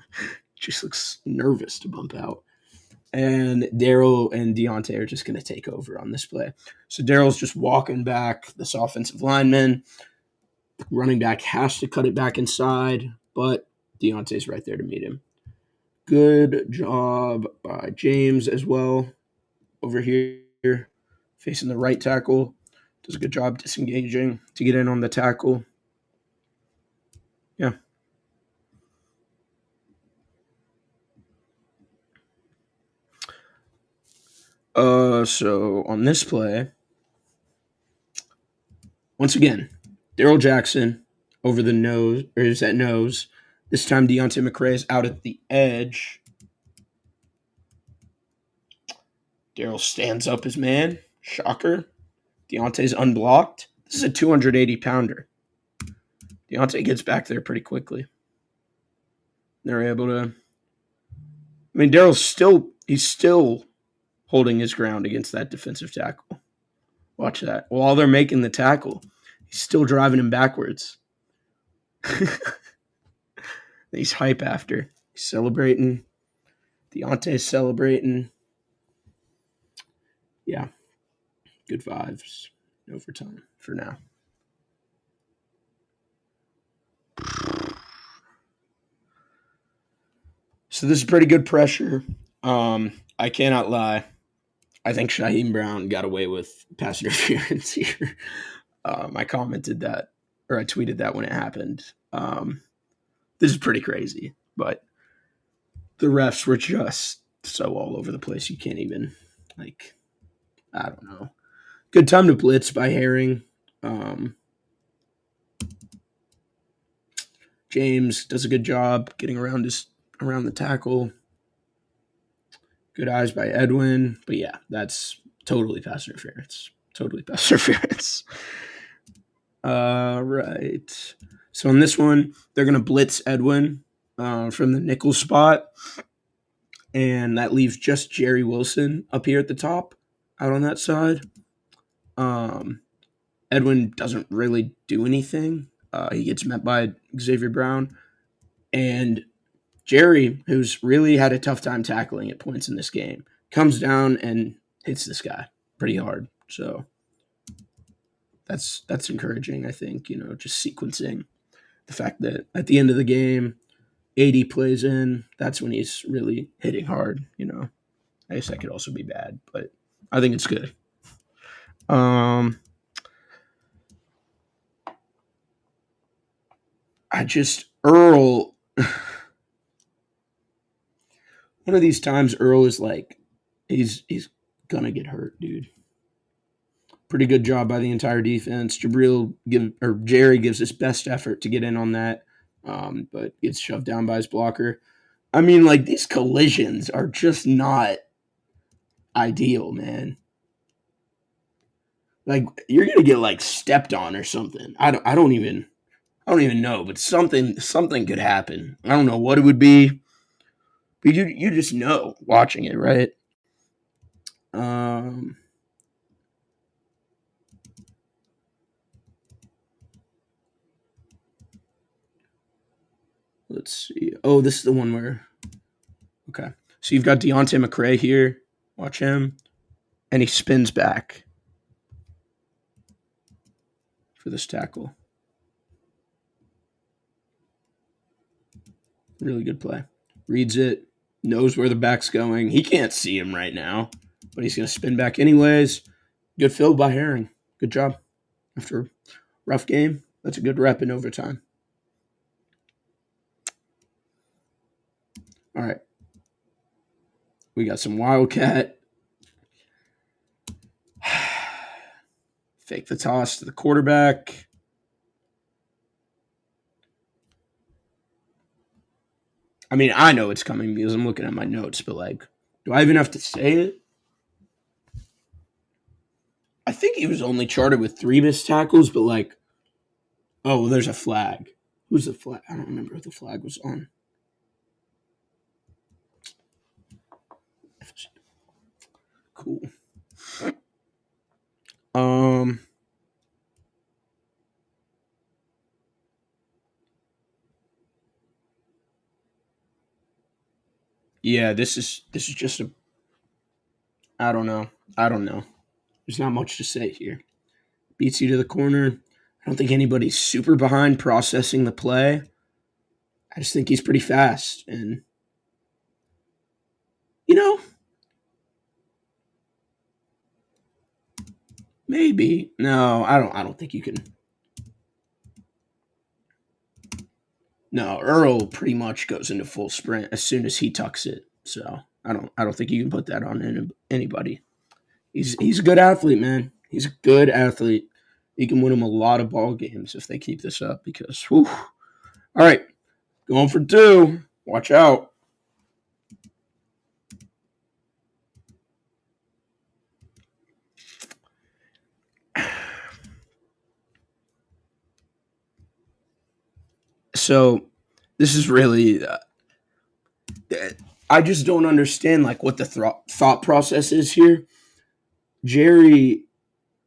Just looks nervous to bump out. And Daryl and Deontay are just going to take over on this play. So Daryl's just walking back this offensive lineman. Running back has to cut it back inside, but Deontay's right there to meet him. Good job by James as well over here, facing the right tackle. Does a good job disengaging to get in on the tackle. Yeah. So on this play, once again, Daryl Jackson over the nose, or is at nose. This time Deontay McCray is out at the edge. Daryl stands up his man. Shocker. Deontay's unblocked. This is a 280-pounder. Deontay gets back there pretty quickly. They're able to. I mean, he's still holding his ground against that defensive tackle. Watch that. While they're making the tackle, he's still driving him backwards. He's hype after. He's celebrating. Deontay's celebrating. Yeah. Good vibes. Overtime for now. So this is pretty good pressure. I cannot lie. I think Shaheem Brown got away with pass interference here. I commented that, or I tweeted that when it happened. This is pretty crazy, but the refs were just so all over the place. You can't even, I don't know. Good time to blitz by Herring. James does a good job getting around the tackle. Good eyes by Edwin. But yeah, that's totally pass interference. Right. So on this one, they're going to blitz Edwin from the nickel spot. And that leaves just Jerry Wilson up here at the top, out on that side. Edwin doesn't really do anything. He gets met by Xavier Brown. And Jerry, who's really had a tough time tackling at points in this game, comes down and hits this guy pretty hard. So that's encouraging, I think, just sequencing. The fact that at the end of the game, 80 plays in, that's when he's really hitting hard, I guess that could also be bad, but I think it's good. Earl, one of these times Earl is he's gonna get hurt, dude. Pretty good job by the entire defense. Jerry gives his best effort to get in on that but gets shoved down by his blocker. I mean, like, these collisions are just not ideal, man. Like, you're gonna get like stepped on or something. I don't even know, but something could happen. I don't know what it would be, but you just know watching it, right? Um, let's see. Oh, this is the one where okay. So you've got Deontay McRae here. Watch him, and he spins back for this tackle. Really good play. Reads it, knows where the back's going. He can't see him right now, but he's going to spin back anyways. Good fill by Herring. Good job. After a rough game, that's a good rep in overtime. All right. We got some Wildcat. Fake the toss to the quarterback. I mean, I know it's coming because I'm looking at my notes, but like, do I even have to say it? I think he was only charted with 3 missed tackles, but like, oh, well, there's a flag. Who's the flag? I don't remember if the flag was on. Cool. Yeah, this is just a I don't know. I don't know. There's not much to say here. Beats you to the corner. I don't think anybody's super behind processing the play. I just think he's pretty fast and you know, maybe. No, I don't think you can. No, Earl pretty much goes into full sprint as soon as he tucks it. So, I don't think you can put that on anybody. He's a good athlete, man. He's a good athlete. He can win them a lot of ball games if they keep this up because whew. All right, going for 2. Watch out. So, this is really I just don't understand like what the thought process is here. Jerry,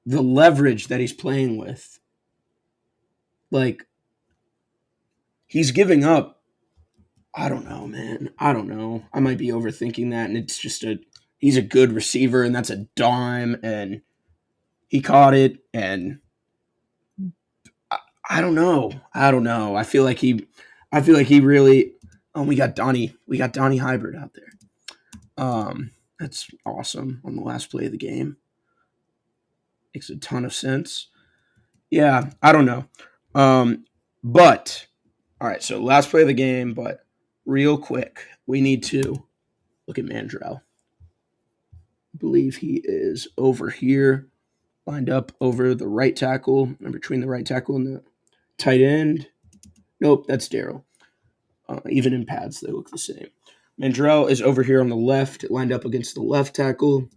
the leverage that he's playing with, like he's giving up. I don't know, man. I don't know. I might be overthinking that, and it's just he's a good receiver, and that's a dime, and he caught it, and I don't know. I don't know. I feel like he really. Oh, we got Donnie Hybrid out there. That's awesome on the last play of the game. Makes a ton of sense. Yeah, I don't know. But all right, so last play of the game, but real quick, we need to look at Mandrell. I believe he is over here, lined up over the right tackle, and between the right tackle and the tight end. Nope, that's Daryl. Even in pads, they look the same. Mandrell is over here on the left, lined up against the left tackle.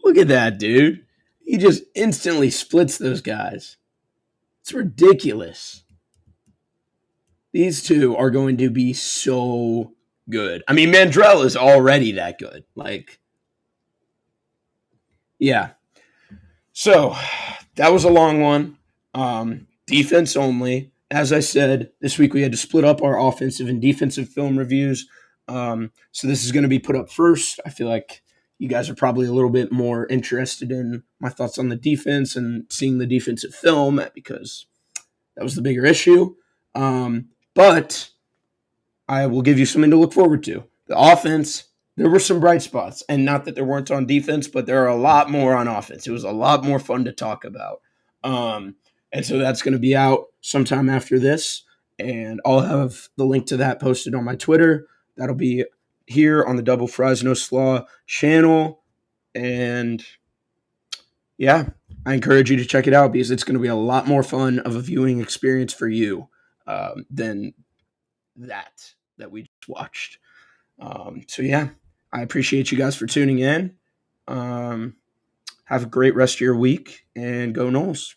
Look at that, dude. He just instantly splits those guys. It's ridiculous. These two are going to be so good. I mean, Mandrell is already that good. Like, yeah. So that was a long one. Defense only. As I said, this week we had to split up our offensive and defensive film reviews. So this is going to be put up first. I feel like you guys are probably a little bit more interested in my thoughts on the defense and seeing the defensive film because that was the bigger issue. But I will give you something to look forward to. The offense, there were some bright spots, and not that there weren't on defense, but there are a lot more on offense. It was a lot more fun to talk about. And so that's going to be out sometime after this, and I'll have the link to that posted on my Twitter. That'll be here on the Double Fries No Slaw channel. And yeah, I encourage you to check it out because it's going to be a lot more fun of a viewing experience for you than that we just watched. So yeah, I appreciate you guys for tuning in. Um, have a great rest of your week and go Noles.